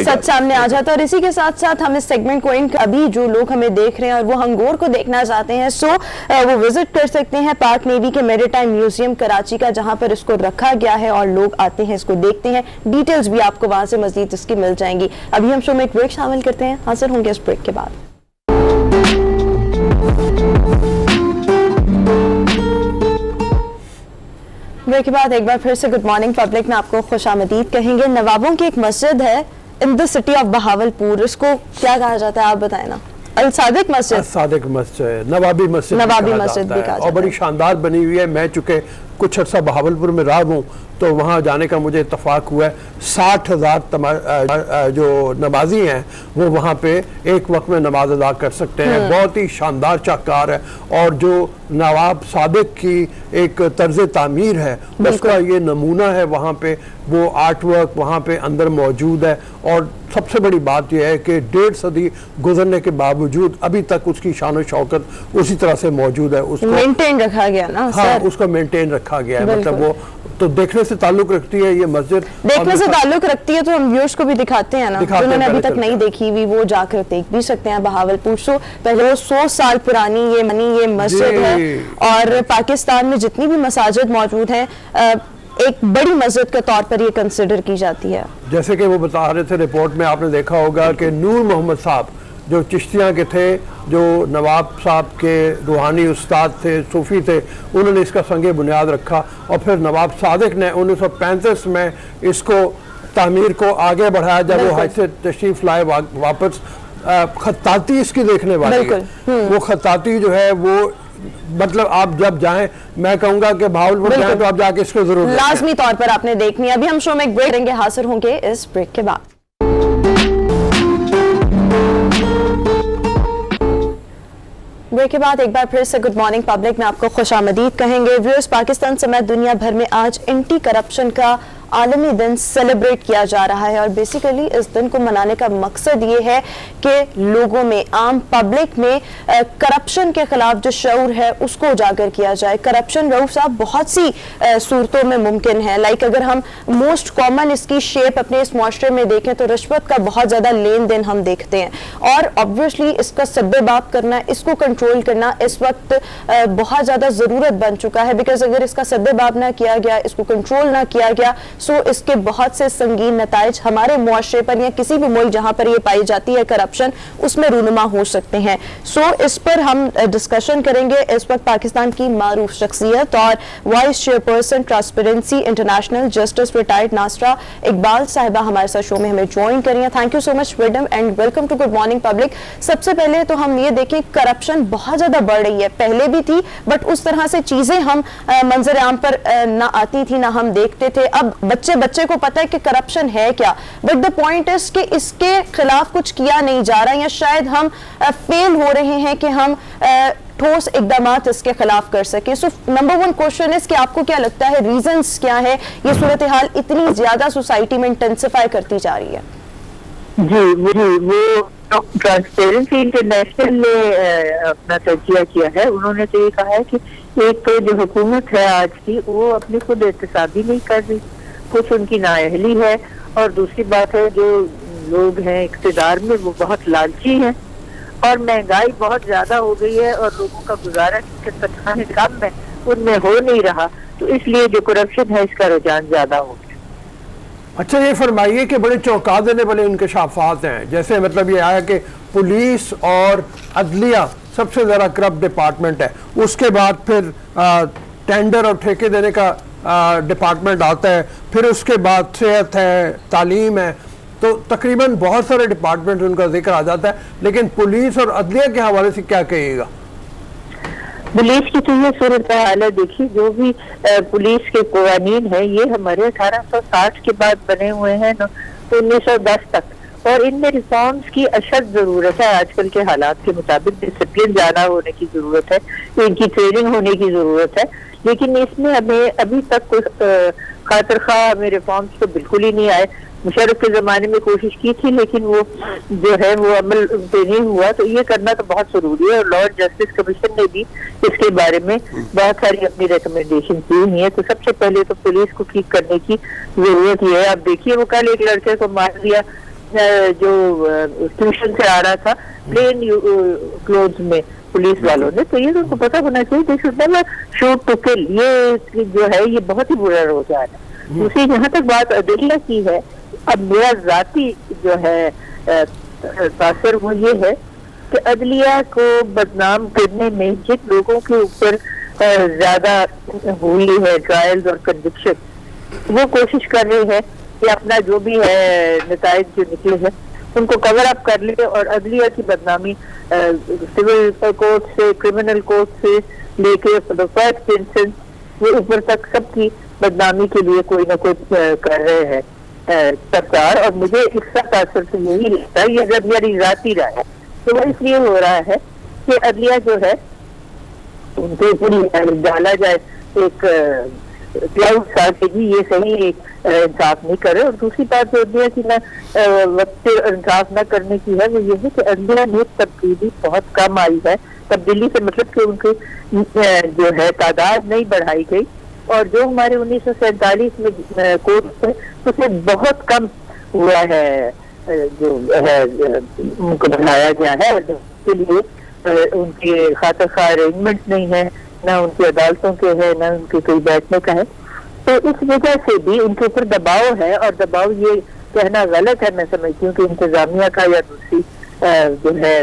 जाता है। और इसी के साथ साथ हम इस सेगमेंट को अभी जो लोग हमें देख रहे हैं और वो हंगोर को देखना चाहते हैं, सो वो विजिट कर सकते हैं पाक नेवी के मेरीटाइम म्यूजियम कराची का, जहां पर इसको रखा गया है और लोग आते हैं, इसको देखते हैं। डिटेल्स भी आपको वहां से मजीद इसकी मिल जाएंगी। अभी हम शो में एक ब्रेक शामिल करते हैं, हाजिर होंगे इस ब्रेक के बाद। ब्रेक के बाद एक बार फिर से गुड मॉर्निंग पब्लिक में आपको खुशामदीद कहेंगे। नवाबों की एक मस्जिद है in the city of Bahawalpur, इसको क्या कहा जाता है आप बताएं ना? अल सादिक मस्जिद, सादिक मस्जिद, नवाबी मस्जिद भी कहा और बड़ी शानदार बनी हुई है। मैं चूंकि कुछ अर्सा बहावलपुर में रहा हूँ तो वहाँ जाने का मुझे इत्तफाक हुआ है। 60,000 जो नमाजी हैं वो वहाँ पे एक वक्त में नमाज अदा कर सकते हैं। बहुत ही शानदार चाकार है, और जो नवाब सादिक की एक तर्ज तामीर है उसका ये नमूना है वहाँ पे, वो आर्ट वर्क वहाँ पे अंदर मौजूद है। और सबसे बड़ी बात यह है कि 1.5 सदी गुजरने के बावजूद अभी तक उसकी शान शौकत उसी तरह से मौजूद है, उसको मेंटेन रखा गया ना। हाँ, उसको मेंटेन रखा गया है। मतलब वो तो देखने से ताल्लुक रखती है ये मस्जिद, देखने से ताल्लुक रखती है, तो हम व्यूअर्स को भी दिखाते हैं ना, जिन्होंने अभी तक नहीं देखी हुई वो जाकर देख भी सकते हैं बहावलपुर। पहले 100 साल पुरानी ये मस्जिद है, और पाकिस्तान में जितनी भी मसाजिद मौजूद हैं एक बड़ी मस्जिद के तौर पर ये कंसिडर की जाती है। जैसे कि वो बता रहे थे रिपोर्ट में, आपने देखा होगा कि नूर मोहम्मद साहब जो चिश्तियाँ के थे, जो नवाब साहब के रूहानी उस्ताद थे, सूफ़ी थे, उन्होंने इसका संगे बुनियाद रखा। और फिर नवाब सादिक ने 1935 में इसको तामीर को आगे बढ़ाया, जब वो हज से तशरीफ़ लाए वापस। खत्ताती इसकी देखने वाली है, वो खत्ताती जो है वो मतलब आप जब जाएं, मैं कहूंगा कि भावलपुर जाएं तो आप जाके इसको जरूर लाजमी तौर पर आपने देखनी है। अभी हम शो में एक ब्रेक लेंगे, हाजिर होंगे इस ब्रेक के बाद। ब्रेक के बाद एक बार फिर से गुड मॉर्निंग पब्लिक में आपको खुशामदीद कहेंगे। व्यूअर्स, पाकिस्तान समेत दुनिया भर में आज एंटी करप्शन का आलमी दिन सेलिब्रेट किया जा रहा है, और बेसिकली इस दिन को मनाने का मकसद ये है कि लोगों में, आम पब्लिक में करप्शन के खिलाफ जो शऊर है उसको उजागर किया जाए। करप्शन रऊफ साहब बहुत सी सूरतों में मुमकिन है, लाइक अगर हम मोस्ट कॉमन इसकी शेप अपने इस मुआशरे में देखें तो रिश्वत का बहुत ज़्यादा लेन देन हम देखते हैं, और ऑब्वियसली इसका सद्देबाब करना, इसको कंट्रोल करना इस वक्त बहुत ज़्यादा ज़रूरत बन चुका है। बिकॉज अगर इसका सद्देबाब ना किया गया, इसको कंट्रोल ना किया गया, सो इसके बहुत से संगीन नताइज हमारे मुआशरे पर या किसी भी मुल्क जहां पर ये पाई जाती है करप्शन, उसमें रूनुमा हो सकते हैं। सो इस पर हम डिस्कशन करेंगे। इस वक्त पाकिस्तान की मारूफ शख्सियत और vice chairperson Transparency International justice retired Nasra Iqbal sahiba हमारे साथ शो में हमें ज्वाइन करी हैं। Thank you so much madam and welcome to good morning Public. सबसे पहले तो हम ये देखें, करप्शन बहुत ज्यादा बढ़ रही है, पहले भी थी बट उस तरह से चीजें हम मंजर आम पर ना आती थी, ना हम देखते थे। अब बच्चे को पता है कि करप्शन है क्या, बट द पॉइंट इज कि इसके खिलाफ कुछ किया नहीं जा रहा, या शायद हम फेल हो रहे हैं कि हम ठोस इकदामात इसके खिलाफ कर सके। सो नंबर 1 क्वेश्चन इज कि आपको क्या लगता है, रीजंस क्या है ये सूरत हाल इतनी ज्यादा सोसाइटी में इंटेंसिफाई करती जा रही है? वो ट्रांसपेरेंसी इंटरनेशनल ने अपना तजिया किया है। उन्होंने तो ये कहा है कि एक तो जो हुकूमत है आज की, वो अपनी खुद एहतसाबी नहीं कर रही, कुछ उनकी नाअहली है, और दूसरी बात है जो लोग हैं इक़्तिदार में वो बहुत लालची हैं, और महंगाई बहुत ज्यादा हो गई है, और लोगों का गुजारा जिसके तनख्वाहें कम है उनमें हो नहीं रहा, तो इसलिए जो करप्शन है इसका रुझान ज्यादा हो गया। अच्छा, ये फरमाइए कि बड़े चौंका देने वाले इंकशाफात हैं, जैसे मतलब ये आया कि पुलिस और अदलिया सबसे ज़्यादा करप्ट डिपार्टमेंट है। उसके बाद फिर टेंडर और ठेके देने का डिपार्टमेंट आता है, फिर उसके बाद सेहत है, तालीम है, तो तकरीबन बहुत सारे डिपार्टमेंट उनका जिक्र आ जाता है। लेकिन पुलिस और अदलिया के हवाले से क्या कहिएगा? पुलिस की तो ये सूरत हाल है, देखिए जो भी पुलिस के कवानीन है ये हमारे 1860 के बाद बने हुए हैं ना, तो 1910 तक, और इनमें रिफॉर्म्स की अशद जरूरत है। आजकल के हालात के मुताबिक डिसिप्लिन ज्यादा होने की जरूरत है, इनकी ट्रेनिंग होने की जरूरत है, लेकिन इसमें हमें अभी तक कुछ खातिर खा हमें रिफॉर्म्स तो बिल्कुल ही नहीं आए। मुशर्रफ के जमाने में कोशिश की थी, लेकिन वो जो है वो अमल पे नहीं हुआ, तो ये करना तो बहुत जरूरी है। और लॉ जस्टिस कमीशन ने भी इसके बारे में बहुत सारी अपनी रिकमेंडेशन की हुई है। तो सबसे पहले तो पुलिस को ठीक करने की जरूरत ये है। अब देखिए वो कल एक लड़के को मार दिया जो ट्यूशन से आ रहा था प्लेन क्लोथ्स में पुलिस वालों ने, तो ये तो उनको पता होना चाहिए they should never shoot to kill. ये जो है ये बहुत ही बुरा रुझान है। दूसरी जहाँ तक बात अदलिया की है, अब मेरा जाती जो है तासर वो ये है कि अदलिया को बदनाम करने में जिन लोगों के ऊपर ज्यादा हुई है ट्रायल्स और कन्विक्शन, वो कोशिश कर रहे हैं कि अपना जो भी है नताइज जो निकले हैं उनको कवर अप कर ले, और अदलिया की बदनामी सिविल कोर्ट से, क्रिमिनल कोर्ट से लेके फर्स्ट इंस्टेंस वो ऊपर तक सबकी बदनामी के लिए कोई ना कोई कर रहे हैं सरकार। और मुझे इसका तासर तो यही लगता है, ये जब मेरी जाती राय है तो वो इसलिए हो रहा है कि अदलिया जो है उनके ऊपर डाला जाए एक क्लाउड सा कि जी ये सही इंसाफ नहीं करे। और दूसरी बात जो अदलिया की ना वक्त इंसाफ न करने की है वो ये है कि अदलिया में तब्दीली बहुत कम आई है। तब्दीली से मतलब कि उनकी जो है तादाद नहीं बढ़ाई गई, और जो हमारे 1947 में कोर्ट है उसमें बहुत कम हुआ है जो है उनको बढ़ाया गया है। उसके लिए उनके खातिर खा अरेंजमेंट नहीं है, ना उनकी अदालतों के है, ना उनके कोई बैठने का है। तो इस वजह से भी उनके ऊपर दबाव है, और दबाव ये कहना गलत है मैं समझती हूँ कि इंतजामिया का या दूसरी जो है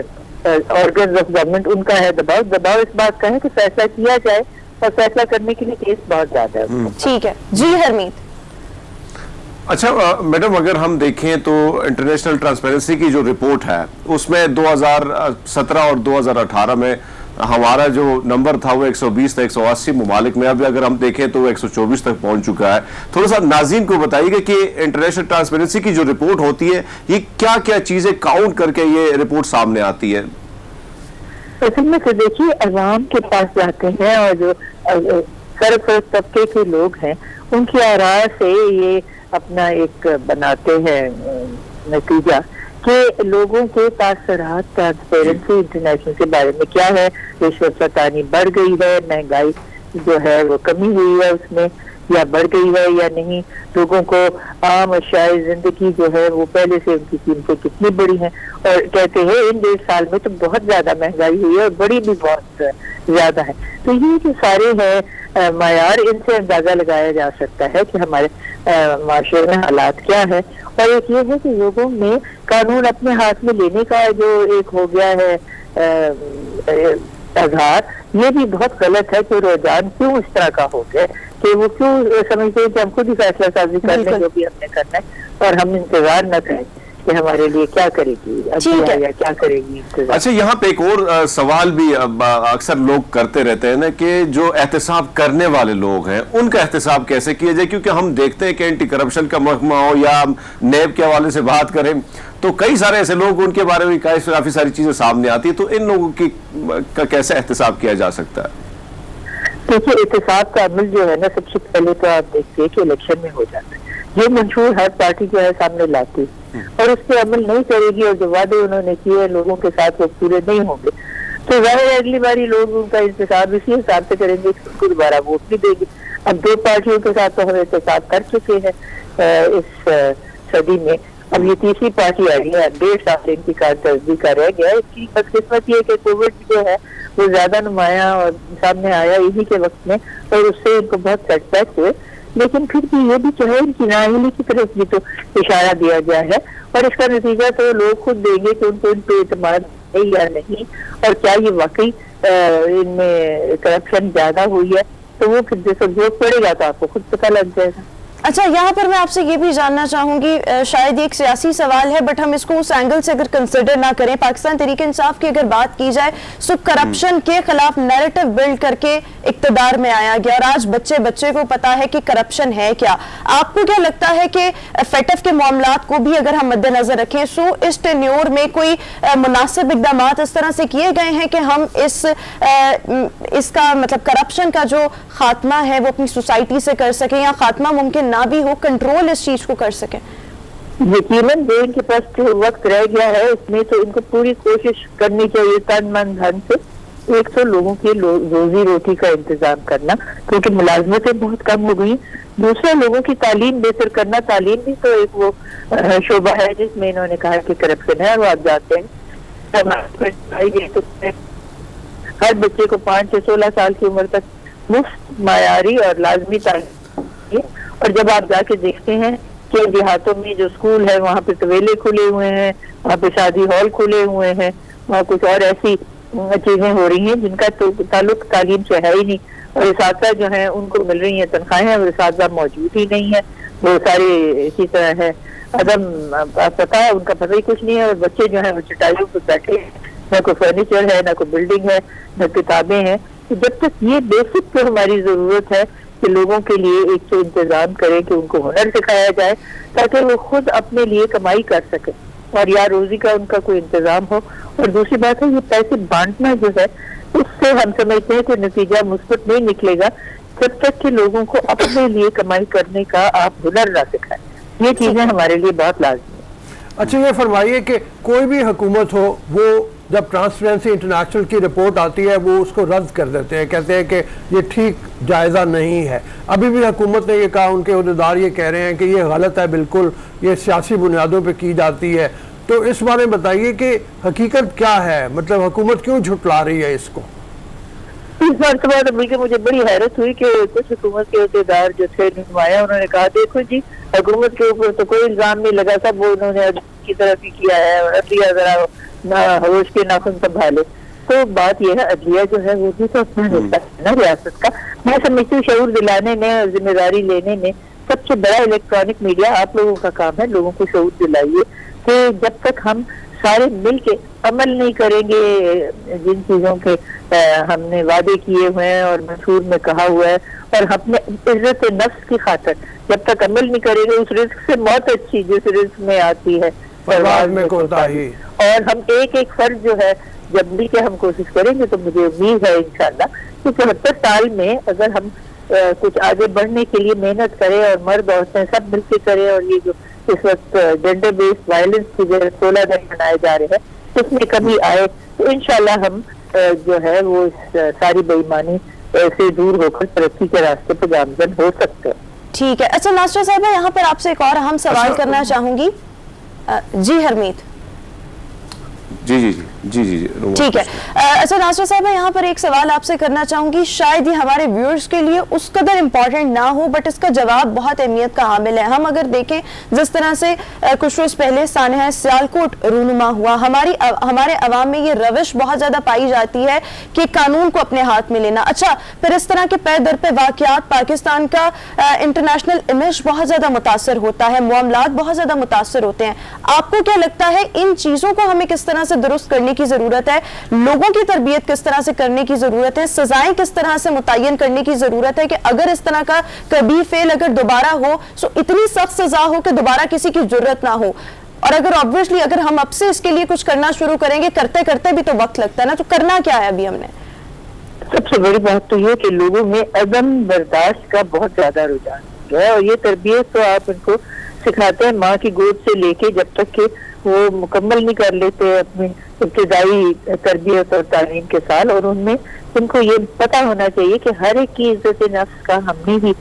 ऑर्गन ऑफ गवर्नमेंट उनका है दबाव। दबाव इस बात का है कि फैसला किया जाए, और फैसला करने के लिए केस बहुत ज्यादा है। ठीक है जी हरमीत। अच्छा मैडम, अगर हम देखें तो इंटरनेशनल ट्रांसपेरेंसी की जो रिपोर्ट है उसमें 2017 और 2018 में हमारा जो नंबर था वो 120 था 180 मुमालिक में। अभी अगर हम देखें तो वो 124 तक पहुंच चुका है। थोड़ा सा नाज़रीन को बताइएगा कि इंटरनेशनल ट्रांसपेरेंसी की जो रिपोर्ट होती है ये क्या क्या चीजें काउंट करके ये रिपोर्ट सामने आती है? असल में तो देखिए अवाम के पास जाते हैं, और जो सरफरोश तबके के लोग हैं उनकी आराह से ये अपना एक बनाते हैं नतीजा कि लोगों के पास सराहत ट्रांसपेरेंसी इंटरनेशनल के बारे में क्या है। रिश्वत सतानी बढ़ गई है, महंगाई जो है वो कमी हुई है उसमें या बढ़ गई है या नहीं, लोगों को आम अशाए जिंदगी जो है वो पहले से उनकी कीमतें कितनी बड़ी हैं। और कहते हैं इन 1.5 साल में तो बहुत ज्यादा महंगाई हुई है और बड़ी भी बहुत ज्यादा है। तो ये जो सारे हैं मायार, इनसे अंदाजा लगाया जा सकता है कि हमारे माशरे में हालात क्या है। और एक ये है कि लोगों में कानून अपने हाथ में लेने का जो एक हो गया है आधार, ये भी बहुत गलत है कि रुझान क्यों इस तरह का हो गया कि वो क्यों समझते हैं कि हम खुद ही फैसला साजी कर लें जो भी हमने करना है, और हम इंतजार न करें कि हमारे लिए क्या करेगी या क्या करेगी। अच्छा, यहाँ पे एक और सवाल भी अक्सर लोग करते रहते हैं ना कि जो एहतसाब करने वाले लोग हैं उनका एहतसाब कैसे किया जाए, क्योंकि हम देखते हैं कि एंटी करप्शन का महकमा हो या नेब के हवाले से बात करें तो कई सारे ऐसे लोग उनके बारे में काफी सारी चीजें सामने आती है। तो इन लोगों की का कैसे एहतसाब किया जा सकता है? देखिए एहतसाब का अमल जो है ना, सबसे पहले तो आप देखते हैं कि इलेक्शन में हो जाता है। ये मंशूर हर पार्टी जो है सामने लाती है और उस पर अमल नहीं करेगी और जो वादे उन्होंने किए लोगों के साथ वो पूरे नहीं होंगे, तो जाहिर है अगली बारी लोग उनका इंतजार इसी हिसाब से करेंगे कि उनको दोबारा वोट भी देंगे। अब 2 पार्टियों के साथ तो हम एहतसाब कर चुके हैं इस सदी में, अब ये तीसरी पार्टी आ गई है। 1.5 साल इनकी कारकर्दगी का रह गया। इसकी बदकिस्मत ये कि कोविड जो है वो ज्यादा नुमाया और सामने आया इन्हीं के वक्त में, और उससे इनको बहुत सेटबैक हुए। लेकिन फिर भी ये भी जो है इनकी नाअहली की तरफ भी तो इशारा दिया गया है, और इसका नतीजा तो लोग खुद देंगे कि उनको इन पे एतमाद है या नहीं, और क्या ये वाकई इनमें करप्शन ज्यादा हुई है, तो वो फिर जैसे वोट पड़ेगा तो आपको खुद पता लग जाएगा। अच्छा, यहाँ पर मैं आपसे ये भी जानना चाहूंगी, शायद ये एक सियासी सवाल है बट हम इसको उस एंगल से अगर कंसिडर ना करें, पाकिस्तान तहरीक इंसाफ की अगर बात की जाए तो करप्शन के खिलाफ नैरेटिव बिल्ड करके इक्तदार में आया गया और आज बच्चे बच्चे को पता है कि करप्शन है क्या। आपको क्या लगता है कि फेटफ के मामलात को भी अगर हम मद्देनजर रखें सो इस टेन्योर में कोई मुनासिब इकदाम इस तरह से किए गए हैं कि हम इसका मतलब करप्शन का जो खात्मा है वो अपनी सोसाइटी से कर सकें, या खात्मा मुमकिन ना भी हो, कंट्रोल इस चीज को कर सके? यकीनन जो इनके पास जो वक्त रह गया है उसमें तो इनको पूरी कोशिश करनी चाहिए तन मन धन से, एक तो लोगों की रोजी रोटी का इंतजाम करना, क्योंकि मुलाजमतें बहुत कम हो गई। दूसरा, लोगों की तालीम बेहतर करना। तालीम भी तो एक वो शोबा है जिसमें इन्होंने कहा कि करप्शन है, और आप जाते हैं तो हर बच्चे को 5 से 16 साल की उम्र तक मुफ्त मायारी और लाजमी तालीम, और जब आप जाके देखते हैं कि देहातों में जो स्कूल है वहाँ पे तवेले खुले हुए हैं, वहाँ पे शादी हॉल खुले हुए हैं, वहाँ कुछ और ऐसी चीजें हो रही हैं जिनका तो ताल्लुक तालीम से है ही नहीं, और इसातिज़ा जो है उनको मिल रही हैं तनख्वाहें और इसातिज़ा मौजूद ही नहीं है, वो सारे इसी तरह है अदम पता है, उनका पता ही कुछ नहीं है, और बच्चे जो है वो चटाइयों पर बैठे हैं, न कोई फर्नीचर है, न कोई बिल्डिंग है, न किताबें हैं। तो जब तक ये बेसिक तो हमारी जरूरत है कि लोगों के लिए एक तो इंतजाम करें कि उनको हुनर सिखाया जाए ताकि वो खुद अपने लिए कमाई कर सके और या रोजी का उनका कोई इंतजाम हो, और दूसरी बात है ये पैसे बांटना जो है उससे हम समझते हैं कि नतीजा मुस्बत नहीं निकलेगा जब तक कि लोगों को अपने लिए कमाई करने का आप हुनर ना सिखाएं। ये चीजें हमारे लिए बहुत लाजमी है। अच्छा, ये फरमाइए कि कोई भी हुकूमत हो वो जब ट्रांसपेरेंसी इंटरनेशनल की रिपोर्ट आती है वो उसको रद्द कर देते हैं, कहते हैं कि ये ठीक जायज़ा नहीं है। अभी भी हुकूमत ने ये कहा, उनके अहदेदार ये कह रहे हैं कि ये गलत है, बिल्कुल ये सियासी बुनियादों पे की जाती है। तो इस बारे में बताइए कि हकीकत क्या है, मतलब हुकूमत क्यों झुटला रही है इसको? इस बार के बाद बल्कि मुझे बड़ी हैरत हुई कि कुछ हुकूमत के अहदेदार जो थे नुमाया, उन्होंने कहा देखो जी हुकूमत के ऊपर तो कोई इल्जाम नहीं लगा, सब वो उन्होंने की तरफ ही किया है, अदलिया जरा ना होश के नाखून संभाले। तो बात यह है अदलिया जो है वो भी तो अपना हिस्सा है ना रियासत का। मैं समझती हूँ शऊर दिलाने में और जिम्मेदारी लेने में सबसे बड़ा इलेक्ट्रॉनिक मीडिया आप लोगों का काम है, लोगों को शऊर दिलाइए कि जब तक हम सारे मिल के अमल नहीं करेंगे जिन चीजों के हमने वादे किए हुए हैं और मंशूर में कहा हुआ है, और अपने इज्जत नफ्स की खातिर जब तक अमल नहीं करेंगे, उस रिस्क से मौत अच्छी जिस रिस्क में आती है परवाज़ में कोताही, और हम एक एक फर्ज जो है जब भी के हम कोशिश करेंगे तो मुझे उम्मीद है इंशाल्लाह कि 74 साल में अगर हम कुछ आगे बढ़ने के लिए मेहनत करें और मर्द औरतें सब मिलकर करें, और ये जो इस वक्त जेंडर बेस्ड वायलेंस की जो 16 दिन मनाए जा रहे हैं इसमें कमी आए तो इंशाल्लाह हम जो है वो इस सारी बेईमानी से दूर होकर तरक्की के रास्ते पर गामजन हो सकते हैं। ठीक है। अच्छा नासरा साहब, यहाँ पर आपसे एक और अहम सवाल करना चाहूंगी। जी हरमीत। जी जी जी जी जी ठीक है। अच्छा नासरा साहब, मैं यहाँ पर एक सवाल आपसे करना चाहूंगी, शायद ये हमारे व्यूअर्स के लिए उस कदर इम्पोर्टेंट ना हो बट इसका जवाब बहुत अहमियत का हामिल है। हम अगर देखें जिस तरह से कुछ रोज पहले सानहा सियालकोट रूनुमा हुआ, हमारे अवाम में ये रविश बहुत ज्यादा पाई जाती है कि कानून को अपने हाथ में लेना। अच्छा, फिर इस तरह के पे दर पे वाकयात पाकिस्तान का इंटरनेशनल इमेज बहुत ज्यादा मुतासर होता है, मामलात बहुत ज्यादा मुतासर होते हैं। आपको क्या लगता है इन चीजों को हमें किस तरह से दुरुस्त करने की जरूरत है, लोगों की तरबियत किस तरह से करने की जरूरत है, सजाएं किस तरह से मुतय्यन करने की जरूरत है कि अगर इस तरह का कभी फेल अगर दोबारा हो तो इतनी सख्त सजा हो कि दोबारा किसी की जरूरत ना हो? और अगर ऑब्वियसली अगर हम अब से इसके लिए कुछ करना शुरू करेंगे, करते करते भी तो वक्त लगता है ना, तो करना क्या है अभी हमने? सबसे बड़ी बात तो ये कि लोगों में अदम बर्दाश्त का बहुत ज्यादा रुझान है, और ये तरबियत तो आप इनको सिखाते हैं माँ की गोद से लेके जब तक कि वो मुकम्मल नहीं कर लेते अपनी इब्तिदाई तरबियत और तालीम के साल, और उनमें उनको ये पता होना चाहिए कि हर एक की इज्जत नफ्स का हमने ही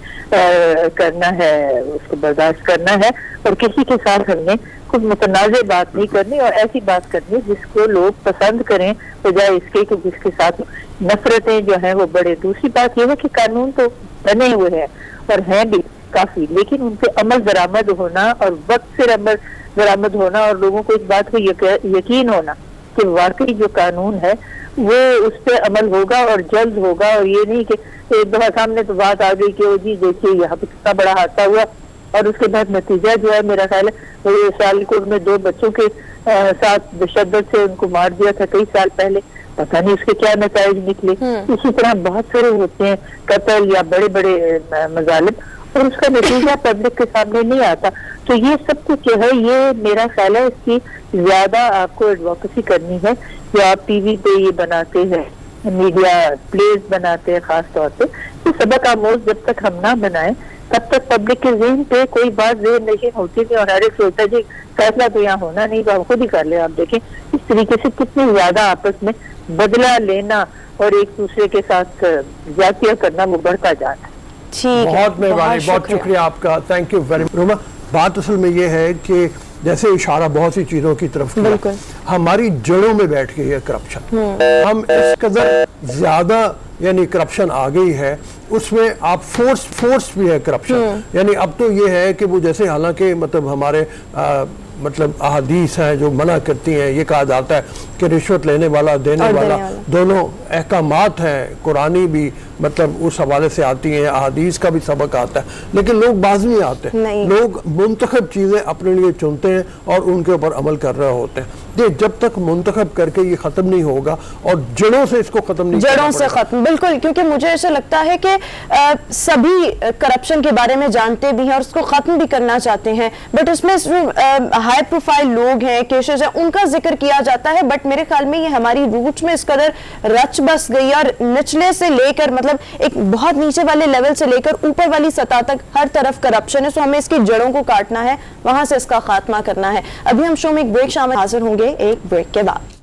करना है, उसको बर्दाश्त करना है, और किसी के साथ हमने कुछ मुतनाज़े बात नहीं करनी और ऐसी बात करनी जिसको लोग पसंद करें बजाय इसके कि जिसके साथ नफरतें जो हैं वो बढ़े। दूसरी बात यह है कि कानून तो बने हुए हैं और हैं भी काफी, लेकिन उन पे अमल दरामद होना और वक्त से अमल दरामद होना और लोगों को इस बात को यकीन होना कि वाकई जो कानून है वो उस पर अमल होगा और जल्द होगा, और ये नहीं कि एक दफा सामने तो बात आ गई कि वो जी देखिए यहाँ पे कितना बड़ा हादसा हुआ और उसके बाद नतीजा जो है मेरा ख्याल है वो सियालकोट में 2 बच्चों के साथ तशद्दुद से उनको मार दिया था कई साल पहले, पता नहीं उसके क्या नतीजे निकले। इसी तरह बहुत सारे होते हैं कत्ल या बड़े बड़े मजालिम और उसका नतीजा पब्लिक के सामने नहीं आता। तो ये सब कुछ जो है ये मेरा ख्याल है इसकी ज्यादा आपको एडवोकेसी करनी है कि आप टीवी पे ये बनाते हैं, मीडिया प्लेस बनाते हैं खास तौर पे, तो सबक आमोज जब तक हम ना बनाए तब तक पब्लिक के ज़हन पे कोई बात ज़हन नशीन होती थी और हर एक सोचता है जी फैसला तो यहाँ होना नहीं, तो आप खुद ही कर ले। आप देखें इस तरीके से कितनी ज्यादा आपस में बदला लेना और एक दूसरे के साथ ज्यादतियां करना वो बढ़ता जाता है। ठीक है, बहुत मेहरबानी, बहुत शुक्रिया आपका, thank you very much. Roma, बात असल में ये है कि जैसे इशारा बहुत सी चीजों की तरफ किया, हमारी जड़ों में बैठ गई है करप्शन। हम इस कदर ज्यादा यानी करप्शन आ गई है, उसमें आप फोर्स भी है करप्शन। यानी अब तो ये है कि वो जैसे हालांकि मतलब हमारे मतलब अहादीस हैं जो मना करती हैं, ये कहा जाता है कि रिश्वत लेने वाला देने वाला दोनों अहकामात हैं, कुरानी भी मतलब उस हवाले से आती हैं, अहादीस का भी सबक आता है, लेकिन लोग बाज नहीं आते। लोग मुंतखब चीज़ें अपने लिए चुनते हैं और उनके ऊपर अमल कर रहे होते हैं। ये जब तक मुंतखब करके ये ख़त्म नहीं होगा और जड़ों से इसको ख़त्म नहीं, जड़ों से ख़त्म, बिल्कुल, क्योंकि मुझे ऐसा लगता है कि सभी करप्शन के बारे में जानते भी हैं और उसको ख़त्म भी करना चाहते हैं, बट इसमें हाई प्रोफाइल लोग हैं, केसेस हैं, उनका जिक्र किया जाता है, बट मेरे ख्याल में ये हमारी रूट्स में इस कदर रच बस गई और निचले से लेकर मतलब एक बहुत नीचे वाले लेवल से लेकर ऊपर वाली सतह तक हर तरफ करप्शन है। सो हमें इसकी जड़ों को काटना है, वहां से इसका खात्मा करना है। अभी हम शो में एक ब्रेक शामिल हाजिर होंगे एक ब्रेक के बाद।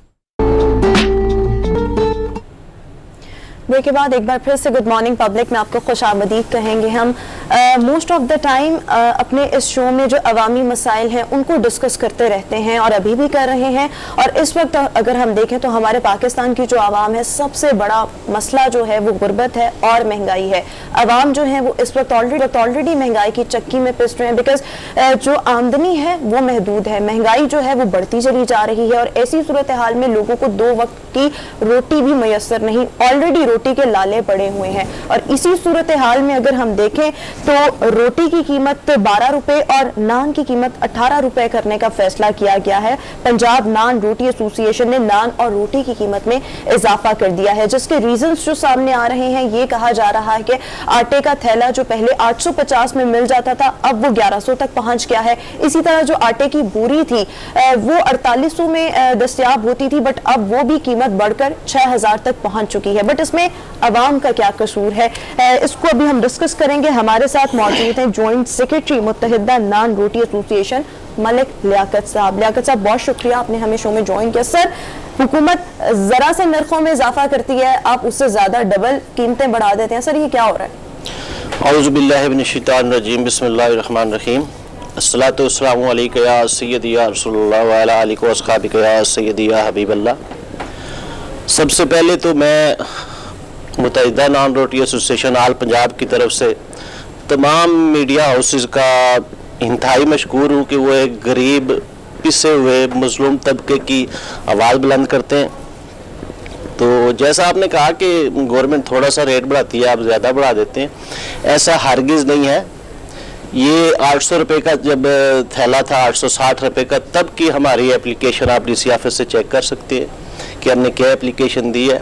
ब्रेक के बाद एक बार फिर से गुड मॉर्निंग पब्लिक में आपको खुशामदीद कहेंगे हम। मोस्ट ऑफ द टाइम अपने इस शो में जो अवामी मसाइल हैं उनको डिस्कस करते रहते हैं और अभी भी कर रहे हैं, और इस वक्त अगर हम देखें तो हमारे पाकिस्तान की जो आवाम है सबसे बड़ा मसला जो है वो गुर्बत है और महंगाई है। आवाम जो है वो इस वक्त ऑलरेडी महंगाई की चक्की में पिस रहे हैं, बिकॉज जो आमदनी है वो महदूद है, महंगाई जो है वो बढ़ती चली जा रही है और ऐसी सूरत हाल में लोगों को 2 वक्त की रोटी भी मैसर नहीं, ऑलरेडी रोटी के लाले पड़े हुए हैं। और इसी सूरत हाल में अगर हम देखें तो रोटी की कीमत 12 रुपए और नान की कीमत 18 रुपए करने का फैसला किया गया है। पंजाब नान रोटी एसोसिएशन ने नान और रोटी की कीमत में इजाफा कर दिया है, जिसके रीजंस जो सामने आ रहे हैं ये कहा जा रहा है कि आटे का थैला जो पहले 850 में मिल जाता था अब वो 1100 तक पहुंच गया है। इसी तरह जो आटे की बोरी थी वो 4800 में दस्तयाब होती थी, बट अब वो भी कीमत बढ़कर 6000 तक पहुंच चुकी है। बट इसमें अवाम का क्या कसूर है, इसको अभी हम डिस्कस करेंगे। हमारे साथ मौजूद हैं जॉइंट सेक्रेटरी मुत्तहिदा नान रोटी एसोसिएशन मलिक लियाकत साहब। लियाकत साहब, बहुत शुक्रिया आपने हमें शो में ज्वाइन किया। सर, हुकूमत जरा से नरखों में इजाफा करती है, आप उससे ज्यादा डबल कीमतें बढ़ा देते हैं, सर ये क्या हो रहा है? औज़ु बिल्लाहि मिनश शैतानिर रजीम, बिस्मिल्लाहिर रहमानिर रहीम, अस्सलातु वस्सलामु अलैका या सय्यदी या रसूलुल्लाह व अला आलिका व अस्हाबिका या सय्यदी या हबीबल्लाह। सबसे पहले तो मैं मुत्तहिदा नान रोटी एसोसिएशन आल पंजाब की तरफ से तमाम मीडिया हाउसेस का इंतहाई मशकूर हूँ कि वो एक गरीब पिसे हुए मजलूम तबके की आवाज़ बुलंद करते हैं। तो जैसा आपने कहा कि गवर्नमेंट थोड़ा सा रेट बढ़ाती है, आप ज़्यादा बढ़ा देते हैं, ऐसा हरगिज़ नहीं है। ये 800 रुपये का जब थैला था, 860 रुपये का, तब की हमारी एप्लीकेशन आप डीसी ऑफिस से चेक कर सकते हैं कि हमने क्या एप्लीकेशन दी है।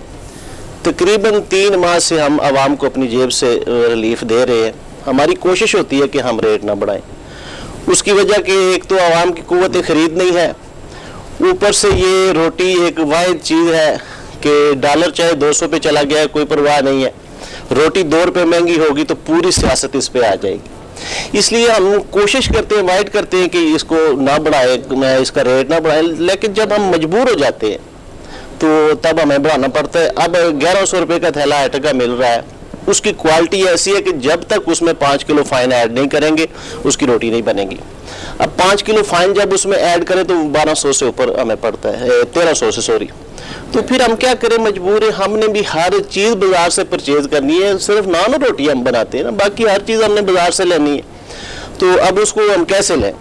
तकरीबन 3 माह से हम आवाम को अपनी जेब से रिलीफ दे रहे हैं। हमारी कोशिश होती है कि हम रेट ना बढ़ाएं। उसकी वजह कि एक तो आवाम की कुव्वत खरीद नहीं है, ऊपर से ये रोटी एक वाहिद चीज़ है कि डॉलर चाहे 200 पे चला गया है कोई परवाह नहीं है, रोटी 2 रुपये महंगी होगी तो पूरी सियासत इस पे आ जाएगी। इसलिए हम कोशिश करते हैं, वाइड करते हैं कि इसको ना बढ़ाए, मैं इसका रेट ना बढ़ाएं, लेकिन जब हम मजबूर हो जाते हैं तो तब हमें बढ़ाना पड़ता है। अब 1100 रुपये का थैला आटे का मिल रहा है, उसकी क्वालिटी ऐसी है कि जब तक उसमें 5 किलो फाइन ऐड नहीं करेंगे उसकी रोटी नहीं बनेगी। अब 5 किलो फाइन जब उसमें ऐड करें तो 1200 से ऊपर हमें पड़ता है, 1300 से, सॉरी। तो फिर हम क्या करें, मजबूर है, हमने भी हर चीज़ बाजार से परचेज करनी है। सिर्फ नान और रोटी हम बनाते हैं ना, बाकी हर चीज़ हमने बाजार से लेनी है। तो अब उसको हम कैसे लें?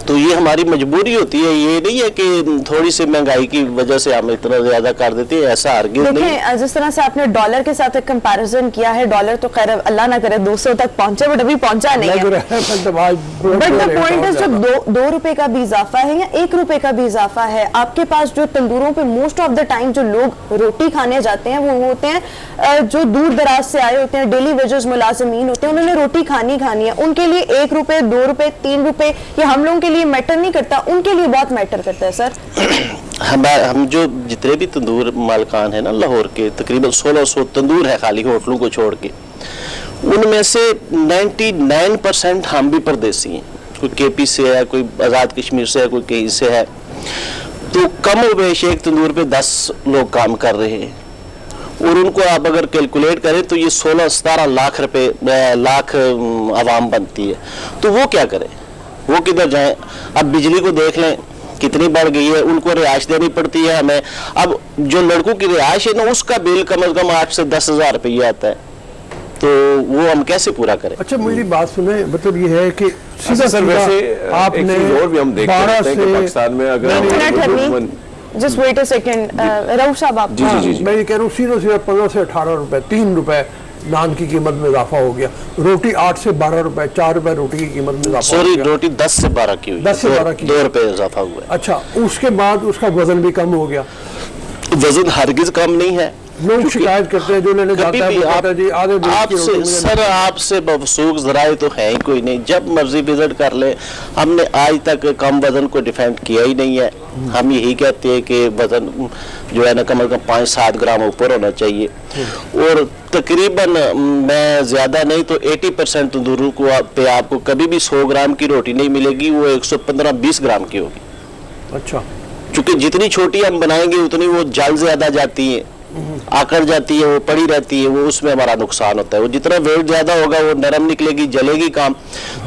तो ये हमारी मजबूरी होती है, ये नहीं है कि थोड़ी सी महंगाई की वजह से हम इतना ज्यादा कर देते हैं, ऐसा हरगिज़ नहीं। देखिए जिस तरह से आपने डॉलर के साथ एक कंपैरिजन किया है, डॉलर तो खैर अल्लाह ना करे 200 तक पहुंचे, बट अभी पहुंचा नहीं है। बट द पॉइंट इज जब 2 रुपए का भी इजाफा है या 1 रुपए का भी इजाफा है, आपके पास जो तंदूरों पे मोस्ट ऑफ द टाइम जो लोग रोटी खाने जाते हैं वो होते हैं जो दूर दराज से आए होते हैं, डेली वेजेस मुलाजिमीन होते हैं, उन्होंने रोटी खानी है, उनके लिए 1 रुपए 2 रुपए 3 रुपए ये हम लोगों के लिए मैटर नहीं करता, उनके लिए बहुत मैटर करता है सर। हम जो जितने भी तंदूर मालकान है ना लाहौर के, तकरीबन 1600 तंदूर है खाली होटलों को छोड़ के, उनमें से 99% हम भी परदेसी हैं, कोई केपी से है, कोई आज़ाद कश्मीर से है, कोई कहीं से है। तो कम बेश एक तंदूर पे 10 लोग काम कर रहे हैं, और उनको आप अगर कैलकुलेट करें तो ये 16-17 लाख आवाम बनती है। तो वो क्या करें, वो किधर जाएं? अब बिजली को देख लें कितनी बढ़ गई है, उनको रिहाइश देनी पड़ती है हमें। अब जो लड़कों की रिहाइश है ना, उसका बिल कम से कम 8 से 10 हज़ार रुपये आता है, तो वो हम कैसे पूरा करें? अच्छा मेरी बात सुने, मतलब ये है कि सर वैसे आपने और भी हम देखते हैं कि पाकिस्तान में अगर just wait a second Rauf sahab आप, मैं ये कह रहा हूँ सीधा 15 से 18 रुपए, 3 रुपए नान की कीमत में इजाफा हो गया, रोटी 8 से 12 रुपए, 4 रुपए रोटी की कीमत में इजाफा हो गया। रोटी 10 से 12 की हुई, 10 से 12 की 2 रुपए इजाफा हुआ है। अच्छा, उसके बाद उसका वजन भी कम हो गया। वजन हरगिज कम नहीं है, लोग शिकायत करते हैं, जो लेने जाता है वो कहता है जी आधे आपसे सर आपसे मवसूख ज़राए तो है ही कोई नहीं, जब मर्जी विजिट कर ले। हमने आज तक कम वजन को डिफेंड किया ही नहीं है, हम यही कहते हैं कि वजन जो है ना कम से कम 5-7 ग्राम ऊपर होना चाहिए, और तकरीबन मैं ज़्यादा नहीं तो 80% तंदूरों को पे आपको कभी भी 100 ग्राम की रोटी नहीं मिलेगी, वो 115-20 ग्राम की होगी। अच्छा, क्योंकि जितनी छोटी हम बनाएंगे उतनी वो जल ज़्यादा जाती है, आकर जाती है, वो पड़ी रहती है, वो उसमें हमारा नुकसान होता है। वो जितना वेट ज्यादा होगा वो नरम निकलेगी, जलेगी काम।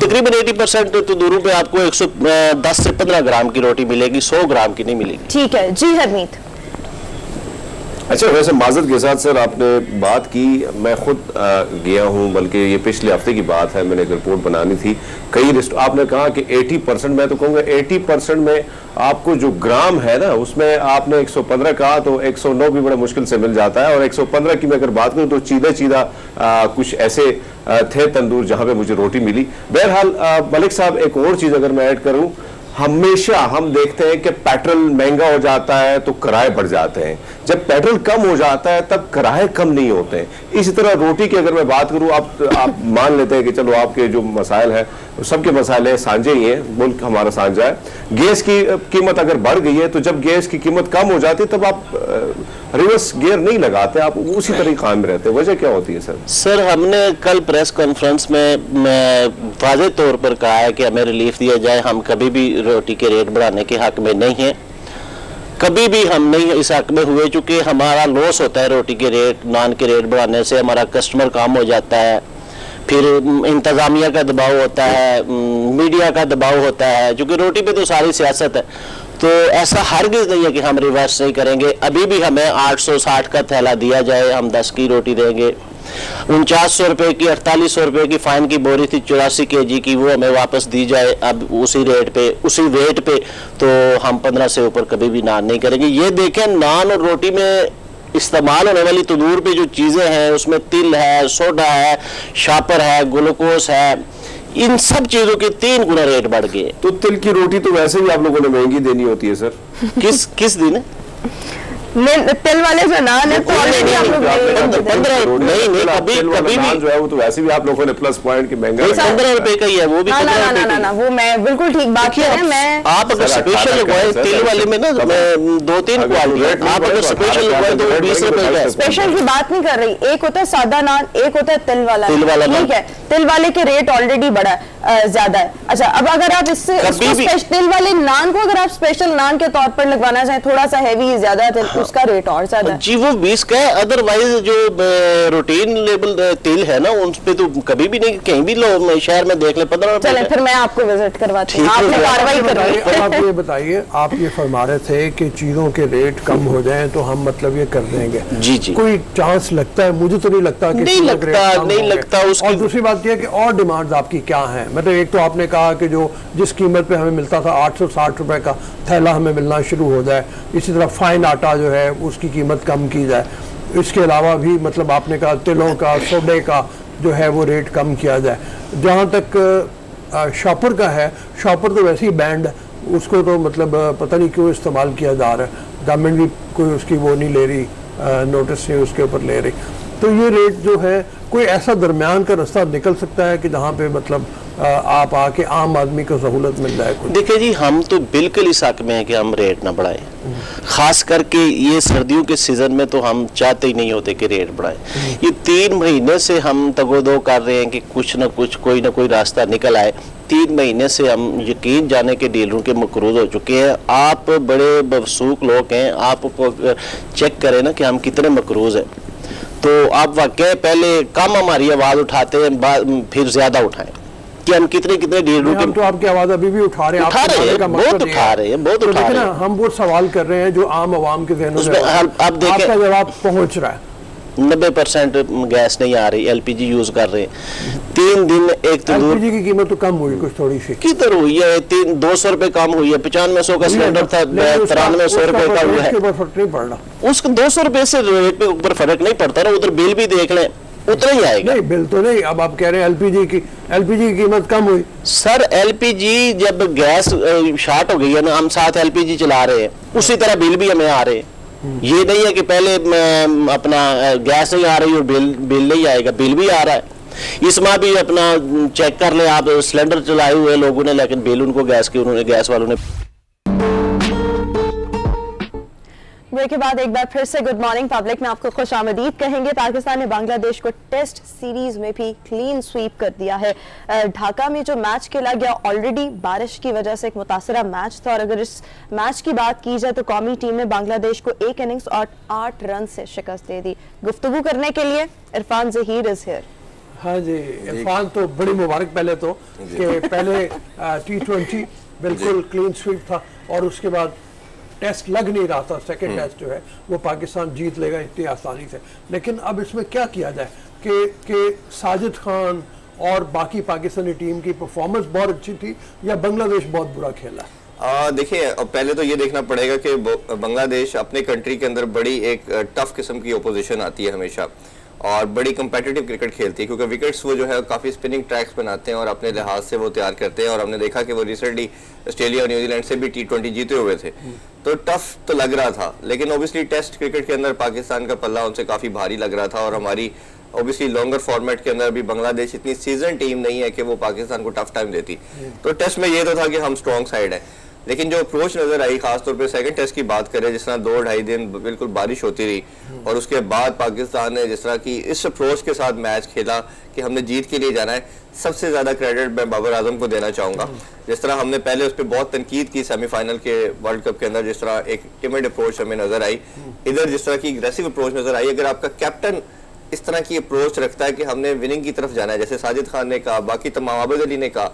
तकरीबन 80% तंदूरों पे आपको 110 से 15 ग्राम की रोटी मिलेगी, 100 ग्राम की नहीं मिलेगी। ठीक है जी हरमीत। अच्छा वैसे माजरत के साथ सर आपने बात की, मैं खुद गया हूँ, बल्कि ये पिछले हफ्ते की बात है, मैंने एक रिपोर्ट बनानी थी। कई आपने कहा कि 80%, मैं तो कहूँगा 80% में आपको जो ग्राम है ना उसमें आपने 115 कहा तो 109 भी बड़े मुश्किल से मिल जाता है, और 115 की मैं अगर बात करूँ तो चीदा कुछ ऐसे थे तंदूर जहाँ पे मुझे रोटी मिली। बहरहाल मलिक साहब एक और चीज़ अगर मैं ऐड करूँ, हमेशा हम देखते हैं कि पेट्रोल महंगा हो जाता है तो किराए बढ़ जाते हैं, जब पेट्रोल कम हो जाता है तब किराए कम नहीं होते हैं। इसी तरह रोटी की अगर मैं बात करूं, आप मान लेते हैं कि चलो आपके जो मसाइल हैं सबके मसाइल हैं साझे ही हैं, मुल्क हमारा साझा है। गैस की कीमत अगर बढ़ गई है तो जब गैस की कीमत कम हो जाती है तब आप रिवर्स गियर नहीं लगाते, आप उसी तरह कायम रहते हैं। वजह क्या होती है सर? सर हमने कल प्रेस कॉन्फ्रेंस में वाज़ेह तौर पर कहा है कि हमें रिलीफ दिया जाए, हम कभी भी रोटी के रेट बढ़ाने के हक में नहीं है, कभी भी हम नहीं इस हक में हुए, चूँकि हमारा लॉस होता है रोटी के रेट नान के रेट बढ़ाने से, हमारा कस्टमर कम हो जाता है, फिर इंतज़ामिया का दबाव होता है, मीडिया का दबाव होता है, क्योंकि रोटी पे तो सारी सियासत है। तो ऐसा हरगिज़ नहीं है कि हम रिवर्स नहीं करेंगे। अभी भी हमें 860 का थैला दिया जाए, हम 10 की रोटी देंगे। 4900 रुपये की 4800 रुपये की फ़ाइन की बोरी थी 84 kg की, वो हमें वापस दी जाए अब उसी रेट पे उसी वेट पे, तो हम 15 से ऊपर कभी भी नान नहीं करेंगे। ये देखें, नान और रोटी में इस्तेमाल होने वाली तंदूर पे जो चीज़ें हैं उसमें तिल है, सोडा है, शापर है, ग्लूकोज है, इन सब चीज़ों के 3 गुना रेट बढ़ गए। तो तिल की रोटी तो वैसे भी आप लोगों ने महंगी देनी होती है सर। किस दिन तिल वाले जो नान है तो ऑलरेडी हम लोग कभी जो है वो तो वैसे भी आप लोगों ने प्लस पॉइंट की महंगा 15 रुपए का ही है, वो भी ना वो मैं बिल्कुल ठीक बात कर रहे हैं। मैं आप अगर स्पेशल लगवाए तिल वाले में ना 2-3 क्वालिटी, आप अगर स्पेशल लगवाए तो 20 रुपए का। स्पेशल की बात नहीं कर रही, एक होता है सादा नान, एक होता है तिल वाला, ठीक है। तिल वाले के रेट ऑलरेडी बड़ा ज्यादा है। अच्छा, अब अगर आप इससे तिल वाले नान को अगर आप स्पेशल नान के तौर पर लगवाना चाहें, थोड़ा सा हैवी ज्यादा उसका रेट और ज्यादा है। जी वो 20 का है, अदरवाइज जो रूटीन लेबल तेल है ना उन पे तो कभी भी नहीं, कहीं भी लो शहर में देख ले 15 रुपए। चलें फिर मैं आपको विजिट करवाती हूँ, ठीक है, आपने कार्रवाई करनी अब है। आप ये बताइए, आप ये फरमा रहे थे कि चीजों के रेट कम हो जाएं तो हम मतलब ये कर देंगे। जी जी। कोई चांस लगता है? मुझे तो नहीं लगता कि नहीं चीज़ों के लगता, रेट कम नहीं होंगे। लगता उसकी। और दूसरी बात यह है कि और डिमांड्स आपकी क्या हैं? मतलब एक तो आपने कहा कि जो जिस कीमत पे हमें मिलता था 860 रुपए का थैला हमें मिलना शुरू हो जाए, इसी तरह फाइन आटा जो है उसकी कीमत कम की जाए। इसके अलावा भी मतलब आपने कहा तिलों का, सोडे का जो है वो रेट कम किया जाए। जहाँ तक शॉपर का है, शॉपर तो वैसे ही बैंड है, उसको तो मतलब पता नहीं क्यों इस्तेमाल किया जा रहा है, गवर्नमेंट भी कोई उसकी वो नहीं ले रही, नोटिस नहीं उसके ऊपर ले रही। तो ये रेट जो है कोई ऐसा दरमियान का रास्ता निकल सकता है कि जहाँ पे मतलब आप आके आम आदमी को सहूलत मिल जाए कुछ? देखिए जी हम तो बिल्कुल इस हक में है कि हम रेट ना बढ़ाएं, खास करके ये सर्दियों के सीजन में तो हम चाहते ही नहीं होते कि रेट बढ़ाएं। ये 3 महीने से हम तगोदो कर रहे हैं कि कुछ ना कुछ कोई ना कोई रास्ता निकल आए। 3 महीने से हम यकीन जाने के डीलरों के मकरूज हो चुके हैं। आप बड़े बवसूख लोग हैं, आप चेक करें ना कि हम कितने मकरूज हैं। तो आप वाकई पहले कम हमारी आवाज़ उठाते हैं, फिर ज़्यादा उठाएं कि हम कितने कितने डीलरों हम तो आपकी आवाज अभी भी उठा रहे हैं, उठा आपके रहे बोलने हैं, का बहुत मकसद ये उठा है। रहे हैं, बहुत तो उठा देखिए रहे ना, हैं। हम वो सवाल कर रहे हैं जो आम आवाम के जहनों में उसमें होता है। आप देखें- आपका जवाब पहुंच रहा है। 90% गैस नहीं आ रही, एलपीजी यूज कर रहे हैं। 3 दिन एक तंदूर एलपीजी की कीमत तो कम हुई कुछ थोड़ी सी, किधर हुई है? 200 रुपए कम हुई है। 9500 का सिलेंडर था, 9300 रुपए का हुआ है। उसके ऊपर फर्क नहीं पड़ रहा। उसको 200 रुपए से रेट पे ऊपर फर्क नहीं पड़ता ना, उधर बिल भी देख लें उतना ही आएगा। नहीं बिल तो नहीं, अब आप कह रहे हैं एलपीजी की कीमत कम हुई। सर एलपीजी जब गैस शॉर्ट हो गई है ना, हम साथ एलपीजी चला रहे हैं, उसी तरह बिल भी हमें आ रहे हैं। ये नहीं है कि पहले अपना गैस नहीं आ रही और बिल नहीं आएगा, बिल भी आ रहा है। इस माह भी अपना चेक कर ले आप, सिलेंडर चलाए हुए लोगों ने, लेकिन बिल उनको गैस वालों ने। ब्रेक के बाद एक बार फिर से गुड मॉर्निंग पब्लिक में आपको खुश आमदीद कहेंगे। पाकिस्तान ने बांग्लादेश को टेस्ट सीरीज में भी क्लीन स्वीप कर दिया है। ढाका में जो मैच खेला गया ऑलरेडी बारिश की वजह से एक मुतासरा मैच था, और अगर इस मैच की बात की जाए तो कौमी टीम ने बांग्लादेश को 1 इनिंग्स और 8 रन से शिकस्त दे दी। गुफ्तगू करने के लिए इरफान ज़हीर इज हियर। हाँ जी, इरफान तो बड़ी मुबारक पहले तो कि पहले T20 बिल्कुल क्लीन स्वीप था और उसके बाद टेस्ट लग नहीं रहा था, सेकंड टेस्ट जो है वो पाकिस्तान जीत लेगा इतनी आसानी से। लेकिन अब इसमें क्या किया जाए कि साजिद खान और बाकी पाकिस्तानी टीम की परफॉर्मेंस बहुत अच्छी थी या बांग्लादेश बहुत बुरा खेला? देखिए पहले तो ये देखना पड़ेगा कि बांग्लादेश अपने कंट्री के अंदर बड़ी एक टफ किस्म की ओपोजिशन आती है हमेशा, और बड़ी कंपेटिटिव क्रिकेट खेलती है, क्योंकि विकेट्स वो जो है काफ़ी स्पिनिंग ट्रैक्स बनाते हैं और अपने लिहाज से वो तैयार करते हैं। और हमने देखा कि वो रिसेंटली ऑस्ट्रेलिया और न्यूजीलैंड से भी T20 जीते हुए थे, तो टफ तो लग रहा था। लेकिन ओबियसली टेस्ट क्रिकेट के अंदर पाकिस्तान का पल्ला उनसे काफ़ी भारी लग रहा था, और हमारी ओबियसली लॉन्गर फॉर्मेट के अंदर भी बांग्लादेश इतनी सीजन टीम नहीं है कि वो पाकिस्तान को टफ टाइम देती। तो टेस्ट में ये तो था कि हम स्ट्रॉन्ग साइड है, लेकिन जो अप्रोच नजर आई खासतौर पे सेकंड टेस्ट की बात करें, जिस तरह 2-2.5 दिन बिल्कुल बारिश होती रही और उसके बाद पाकिस्तान ने जिस तरह की इस अप्रोच के साथ मैच खेला कि हमने जीत के लिए जाना है, सबसे ज्यादा क्रेडिट मैं बाबर आजम को देना चाहूंगा। जिस तरह हमने पहले उस पर बहुत तनकीद की सेमीफाइनल के वर्ल्ड कप के अंदर, जिस तरह एक टिमिड अप्रोच हमें नजर आई, इधर जिस तरह की एग्रेसिव अप्रोच नजर आई। अगर आपका कैप्टन इस तरह की अप्रोच रखता है कि हमने विनिंग की तरफ जाना है, जैसे साजिद खान ने कहा, बाकी तमाम आबिद अली ने कहा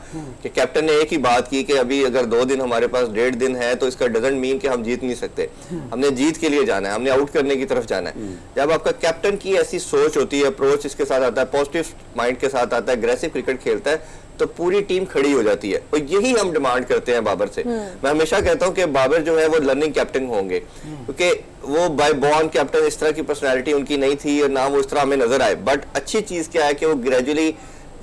कि कैप्टन ने एक ही बात की कि अभी अगर 2 दिन हमारे पास 1.5 दिन है तो इसका डजंट मीन कि हम जीत नहीं सकते, हमने जीत के लिए जाना है, हमने आउट करने की तरफ जाना है। जब आपका कैप्टन की ऐसी सोच होती है, अप्रोच इसके साथ आता है, पॉजिटिव माइंड के साथ आता है, एग्रेसिव क्रिकेट खेलता है, तो पूरी टीम खड़ी हो जाती है। और यही हम डिमांड करते हैं बाबर से। मैं हमेशा कहता हूं कि बाबर जो है वो लर्निंग कैप्टन होंगे, क्योंकि वो बाय बॉर्न कैप्टन इस तरह की पर्सनालिटी उनकी नहीं थी और ना वो इस तरह हमें नजर आए। बट अच्छी चीज क्या है कि वो ग्रेजुअली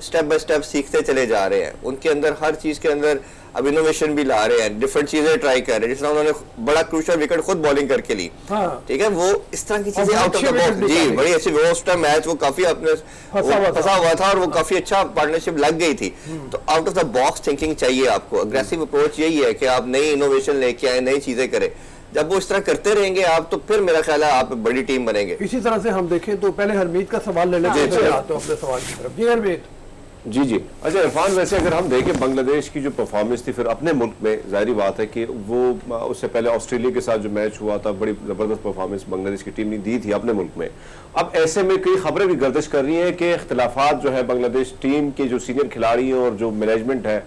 स्टेप बाय स्टेप सीखते चले जा रहे हैं। उनके अंदर हर चीज के अंदर अब इनोवेशन भी ला रहे हैं, डिफरेंट चीजें ट्राई कर रहे हैं। जिस तरह उन्होंने बड़ा क्रूशियल विकेट खुद बॉलिंग करके ली, ठीक है, वो इस तरह की चीजें आउट ऑफ द बॉक्स, जी बड़ी अच्छी। वो उस टाइम मैच वो काफी अपने फंसा हुआ था और वो काफी अच्छा पार्टनरशिप लग गई थी। तो out of the box thinking चाहिए आपको। अग्रेसिव अप्रोच यही है कि आप नई इनोवेशन लेके आए, नई चीजें करें। जब वो इस तरह करते रहेंगे आप, तो फिर मेरा ख्याल है आप बड़ी टीम बनेंगे। इसी तरह से हम देखें तो पहले हरमीत का सवाल ले लेते हैं, आते हैं अपने सवाल की तरफ। जी हरमीत। जी जी। अच्छा इरफान, वैसे अगर हम देखें बांग्लादेश की जो परफॉर्मेंस थी फिर अपने मुल्क में, जाहिर बात है कि वो उससे पहले ऑस्ट्रेलिया के साथ जो मैच हुआ था बड़ी ज़बरदस्त परफॉर्मेंस बांग्लादेश की टीम ने दी थी अपने मुल्क में। अब ऐसे में कई खबरें भी गर्दिश कर रही हैं कि इख्तिलाफात जो है बांग्लादेश टीम के जो सीनियर खिलाड़ी हैं और जो मैनेजमेंट है,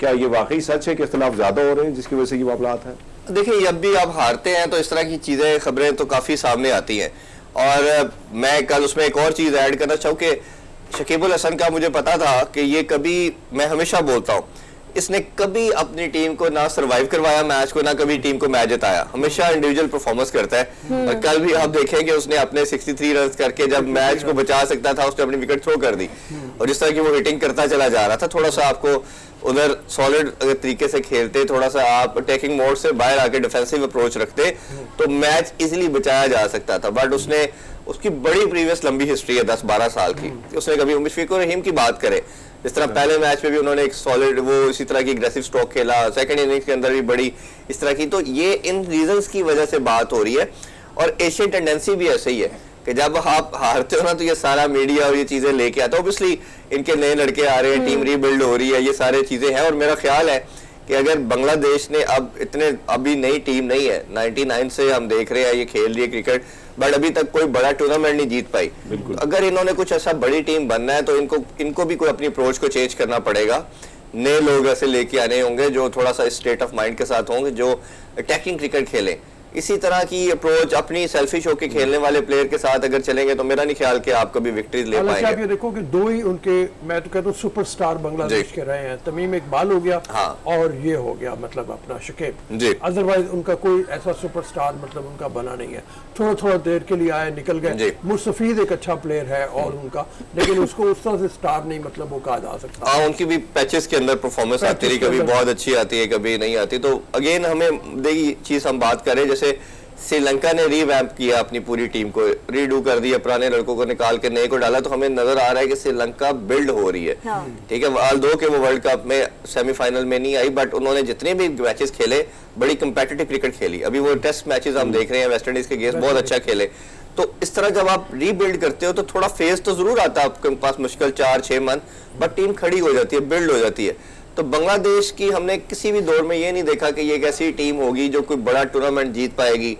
क्या ये वाकई सच है कि इख्तिलाफ ज़्यादा हो रहे हैं जिसकी वजह से ये मामलात हैं? देखिए, जब भी आप हारते हैं तो इस तरह की चीज़ें, खबरें तो काफ़ी सामने आती हैं। और मैं कल उसमें एक और चीज़ ऐड करना चाहूँ कि शकीबुल हसन का मुझे पता था कि ये कभी, मैं हमेशा बोलता हूँ, इसने कभी अपनी टीम को ना सर्वाइव करवाया मैच को, ना कभी टीम को मैच जिताया, हमेशा इंडिविजुअल परफॉर्मेंस करता है। और कल भी आप देखें कि उसने अपने 63 रन करके जब मैच को बचा सकता था उसने अपनी विकेट थ्रो कर दी। और जिस तरह की वो हिटिंग करता चला जा रहा था, थोड़ा सा आपको उधर सॉलिड अगर तरीके से खेलते, थोड़ा सा आप अटैकिंग मोड से बाहर आके डिफेंसिव अप्रोच रखते तो मैच इजीली बचाया जा सकता था। बट उसने, उसकी बड़ी प्रीवियस लंबी हिस्ट्री है 10-12 साल की, उसने कभी मुशफिकुर रहीम की बात करे, जिस तरह पहले मैच में भी उन्होंने एक सॉलिड वो इसी तरह की एग्रेसिव स्ट्रोक खेला, सेकंड इनिंग्स के अंदर भी बड़ी इस तरह की, तो ये इन रीजंस की वजह से बात हो रही है। और एशियन टेंडेंसी भी ऐसे ही है कि जब आप हारते हो ना तो ये सारा मीडिया और ये चीजें लेके आता है। ऑब्वियसली इनके नए लड़के आ रहे हैं, टीम रीबिल्ड हो रही है, ये सारे चीजें हैं। और मेरा ख्याल है कि अगर बांग्लादेश ने अभी नई टीम नहीं है, 99 से हम देख रहे हैं ये खेल रही है क्रिकेट, बट अभी तक कोई बड़ा टूर्नामेंट नहीं जीत पाई। अगर इन्होंने कुछ ऐसा बड़ी टीम बनना है तो इनको भी कोई अपनी अप्रोच को चेंज करना पड़ेगा। नए लोग ऐसे लेके आने होंगे जो थोड़ा सा स्टेट ऑफ माइंड के साथ होंगे, जो अटैकिंग क्रिकेट खेलें। इसी तरह की अप्रोच अपनी सेल्फिश होकर खेलने वाले प्लेयर के साथ अगर चलेंगे तो मेरा नहीं ख्याल कि आप कभी विक्ट्रीज ले पाएंगे। आप ये देखो कि दो ही उनके, मैं तो कहता हूँ सुपरस्टार बांग्लादेश के रहे हैं, तमीम इकबाल हो गया और ये हो गया मतलब अपना शकीब। अदरवाइज उनका कोई ऐसा सुपरस्टार मतलब उनका बना नहीं है। थोड़ा थोड़ा देर के लिए आए, निकल गए। मुस्तफीद एक अच्छा प्लेयर है और उनका, लेकिन उसको उस तरह से स्टार नहीं मतलब वो कहा जा सकता। हाँ, उनकी भी पैचेस के अंदर परफॉर्मेंस आती रही, कभी बहुत अच्छी आती है, कभी नहीं आती। तो अगेन हमें देखिए चीज हम बात करें, जैसे श्रीलंका ने रीवैम्प किया अपनी पूरी टीम को, रीडू कर दिया, पुराने लड़कों को निकाल के नए को डाला, तो हमें नजर आ रहा है कि श्रीलंका बिल्ड हो रही है। ठीक है, ऑल्दो के वो वर्ल्ड कप में सेमीफाइनल में नहीं आई, बट उन्होंने जितने भी मैचेस खेले बड़ी कंपेटिटिव क्रिकेट खेली। अभी वो टेस्ट मैचेस हम देख रहे हैं वेस्ट इंडीज के अगेंस्ट, बहुत अच्छा खेले। तो इस तरह जब आप रीबिल्ड करते हो तो थोड़ा फेज तो जरूर आता है आपके पास, मुश्किल 4-6 मंथ, बट टीम खड़ी हो जाती है, बिल्ड हो जाती है। तो बांग्लादेश की हमने किसी भी दौर में ये नहीं देखा कि ये एक ऐसी टीम होगी जो कोई बड़ा टूर्नामेंट जीत पाएगी।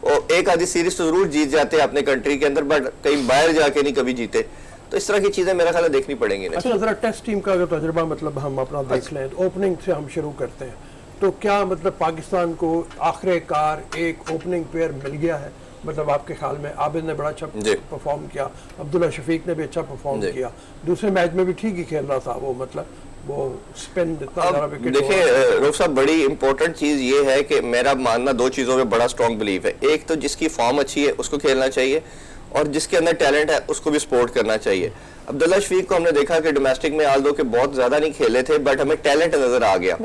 और एक आधी सीरीज तो जरूर जीत जाते हैं अपने कंट्री के अंदर, बट कहीं बाहर जाके नहीं कभी जीते। तो इस तरह की चीजें मेरा ख्याल देखनी पड़ेंगी। अच्छा, जरा टेस्ट टीम का अगर तजुर्बा मतलब हम अपना देख लें तो ओपनिंग से हम शुरू करते हैं, तो क्या मतलब पाकिस्तान को आखिरकार एक ओपनिंग पेयर मिल गया है? मतलब आपके ख्याल में आबिद ने बड़ा अच्छा परफॉर्म किया, अब्दुल्ला शफीक ने भी अच्छा परफॉर्म किया, दूसरे मैच में भी ठीक ही खेल रहा था वो, मतलब वो स्पिन देखिए रऊफ साहब, बड़ी इंपॉर्टेंट चीज ये है कि मेरा मानना दो चीजों में बड़ा स्ट्रॉन्ग बिलीव है। एक तो जिसकी फॉर्म अच्छी है उसको खेलना चाहिए, और जिसके अंदर टैलेंट है उसको भी सपोर्ट करना चाहिए। अब्दुल्ला शफीक को हमने देखा कि डोमेस्टिक में आल्दो के बहुत ज्यादा नहीं खेले थे, बट हमें टैलेंट नजर आ गया।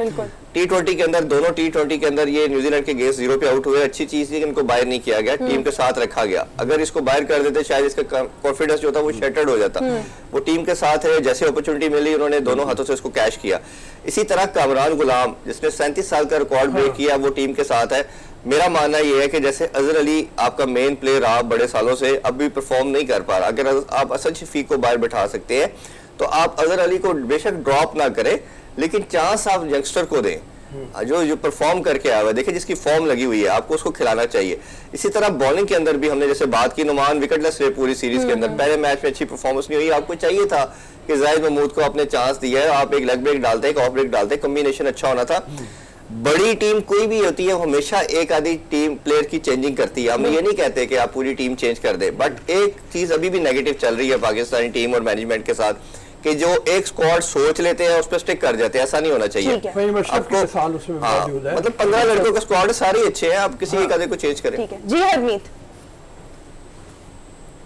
T20 के अंदर, दोनों T20 के अंदर ये न्यूजीलैंड के अगेंस्ट 0 पे आउट हुए, अच्छी चीज थी कि इनको बाहर नहीं किया गया, टीम के साथ रखा गया। अगर इसको बाहर कर देते शायद इसका कॉन्फिडेंस जो था वो शैटर्ड हो जाता। वो टीम के साथ है, जैसे अपॉर्चुनिटी मिली उन्होंने दोनों हाथों से उसको कैश किया। इसी तरह कामरान गुलाम जिसने 37 साल का रिकॉर्ड ब्रेक किया, वो टीम के साथ है। मेरा मानना यह है कि जैसे अजहर अली आपका मेन प्लेयर रहा बड़े सालों से, अब भी परफॉर्म नहीं कर पा रहा, अगर आप असद शफीक को बाहर बैठा सकते हैं तो आप अजहर अली को बेशक ड्रॉप ना करें, लेकिन चांस आप यंगस्टर को दें जो परफॉर्म करके आया हुआ है। देखिए जिसकी फॉर्म लगी हुई है आपको उसको खिलाना चाहिए। इसी तरह बॉलिंग के अंदर भी हमने जैसे बात की, नुमान विकेटलेस रहे पूरी सीरीज के अंदर, पहले मैच में अच्छी परफॉर्मेंस नहीं हुई, आपको चाहिए था कि जाहिद महमूद को आपने चांस दिया है, आप एक लेग ब्रेक डालते, एक ऑफ ब्रेक डालते, कॉम्बिनेशन अच्छा होना था। बड़ी टीम कोई भी होती है हमेशा एक आधी टीम प्लेयर की चेंजिंग करती है, हम ये नहीं कहते कि आप पूरी टीम चेंज कर दे, बट एक चीज अभी भी नेगेटिव चल रही है पाकिस्तानी टीम और मैनेजमेंट के साथ कि जो एक स्क्वाड सोच लेते हैं उस पर स्टिक कर जाते हैं, ऐसा नहीं होना चाहिए। आपको मतलब 15 लड़कों का स्क्वाड सारे अच्छे हैं, आप किसी एक आधे को चेंज करें। जी हरमीत।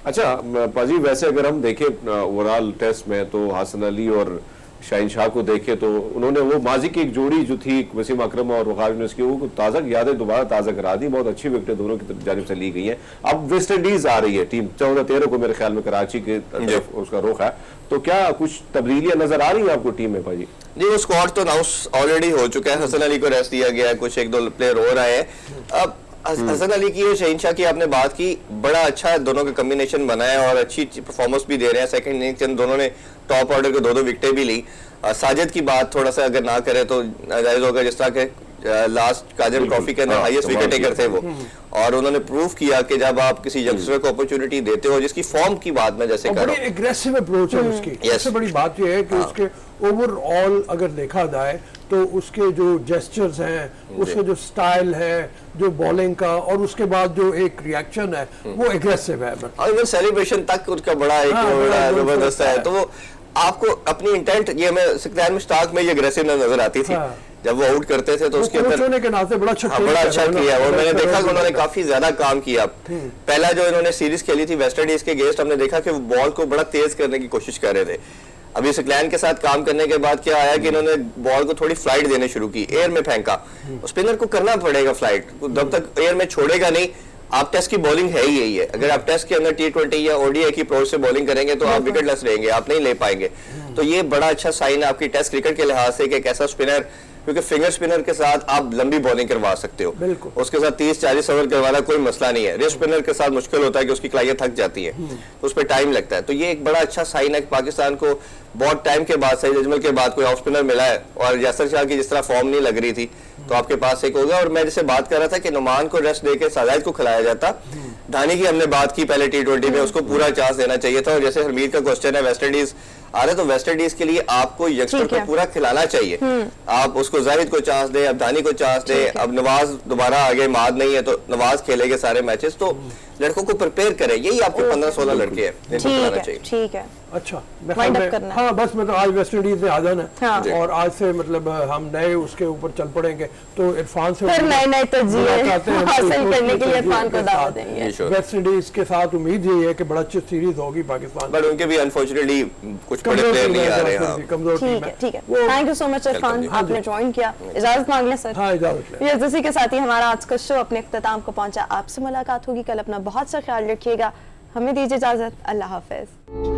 अच्छा पाजी, वैसे अगर हम देखें ओवरऑल टेस्ट में तो हसन अली और शाहीन शाह को देखे तो उन्होंने वो माजी की एक जोड़ी जो थी वसीम अकरम और वकार यूनुस की, वो ताज़ा यादें दोबारा ताज़ा करा दी। बहुत अच्छी विकेटें दोनों की जानिब से ली गई हैं। अब वेस्ट इंडीज आ रही है टीम 14-13 को मेरे ख्याल में कराची के तरफ उसका रुख है, तो क्या कुछ तब्दीलियां नजर आ रही है आपको टीम में भाई? जी वो स्क्वाड तो अनाउंस ऑलरेडी हो चुका है, हसन अली को रेस्ट दिया गया है, कुछ एक दो प्लेयर हो रहे हैं। अब हसन अली की और शाहीन शाह की आपने बात की, बड़ा अच्छा दोनों का कॉम्बिनेशन बना है और अच्छी परफॉर्मेंस भी दे रहे हैं। सेकंड इनिंग्स दोनों ने टॉप ऑर्डर के 2-2 विकेटें भी ली। साजिद की बात थोड़ा सा अगर ना करें तो जायज होगा, जिस तरह के लास्ट काजम ट्रॉफी के अंदर हाईएस्ट विकेट टेकर थे वो, और उन्होंने प्रूव किया कि जब आप किसी यंगस्टर को अपॉर्चुनिटी देते हो, जिसकी फॉर्म की बात मैं जैसे कर रहा हूं, एग्रेसिव अप्रोच है उसकी। सबसे बड़ी बात यह है कि उसके ओवरऑल अगर देखा जाए तो उसके जो जेस्चर्स हैं, उसके जो स्टाइल है, जो बॉलिंग का, और उसके बाद जो एक रिएक्शन है वो एग्रेसिव है। और सेलिब्रेशन तक उसका बड़ा एक जबरदस्त है। तो वो आपको अपनी इंटेंट, ये हमें सिक्सटैन में स्टार्क में ये अग्रेसिव नजर आती थी जब वो आउट करते थे, तो उसके अंदर के नाते बड़ा अच्छा किया। और मैंने देखा कि उन्होंने काफी ज्यादा काम किया। पहला जो इन्होंने सीरीज खेली थी वेस्ट इंडीज के अगेंस्ट, हमने देखा कि वो बॉल को बड़ा तेज करने की कोशिश कर रहे थे। अभी सिक्लैन के साथ काम करने के बाद क्या आया कि इन्होंने बॉल को थोड़ी फ्लाइट देने शुरू की, एयर में फेंका। स्पिनर को करना पड़ेगा फ्लाइट, जब तक एयर में छोड़ेगा नहीं। आप टेस्ट की बॉलिंग है ही यही है, अगर आप टेस्ट के अंदर T20 या ODI की अप्रोच से बॉलिंग करेंगे तो आप विकेटलेस रहेंगे, आप नहीं ले पाएंगे। तो ये बड़ा अच्छा साइन है आपकी टेस्ट क्रिकेट के लिहाज से कि एक ऐसा स्पिनर, क्योंकि फिंगर स्पिनर के साथ आप लंबी बॉलिंग करवा सकते हो, उसके साथ 30-40 ओवर करवाना कोई मसला नहीं है। रिस्ट स्पिनर के साथ मुश्किल होता है कि उसकी कलाइयां थक जाती है, तो उस पर टाइम लगता है। तो ये एक बड़ा अच्छा साइन है कि पाकिस्तान को बहुत टाइम के बाद, सईद अजमल के बाद कोई ऑफ स्पिनर मिला है, और यासर शाह की जिस तरह फॉर्म नहीं लग रही थी तो आपके पास एक हो गया। और मैं जैसे बात कर रहा था कि नुमान को रेस्ट देके साजिद को खिलाया जाता, धानी की हमने बात की पहले T20 में, उसको पूरा चांस देना चाहिए था। और जैसे हरमीर का क्वेश्चन है वेस्ट इंडीज आ रहे, तो वेस्ट इंडीज के लिए आपको यंगस्टर को पूरा खिलाना चाहिए। आप उसको जाहिद को चांस दे, अब धानी को चांस दे, अब नवाज दोबारा आगे माद नहीं है तो नवाज खेलेंगे सारे मैचेस। तो लड़कों को प्रिपेयर करें, यही आपके 15-16 लड़के हैं जिनको खिलाना चाहिए। ठीक है, अच्छा, हाँ बस मतलब आज वेस्ट इंडीज ने आ जाना है, और आज से मतलब हम नए उसके ऊपर चल पड़ेंगे। तो इरफान से फिर नए तजीए हासिल करने के लिए इरफान को दावत देंगे। वेस्ट इंडीज के साथ उम्मीद यही है कि बड़ा अच्छी सीरीज होगी पाकिस्तान, बट उनके भी अनफॉर्चुनेटली कुछ बड़े प्लेयर नहीं आ रहे हैं। कमजोर टीम है। ठीक है, thank you so much Irfan, आपने ज्वाइन किया। इजाजत मांग लें सर। हाँ, इजाजत लें। इसी के साथ ही हमारा आज का शो अपने इख्तिताम को पहुंचा। आपसे मुलाकात होगी कल, अपना बहुत सा ख्याल रखिएगा, हमें दीजिए इजाजत, अल्लाह हाफिज।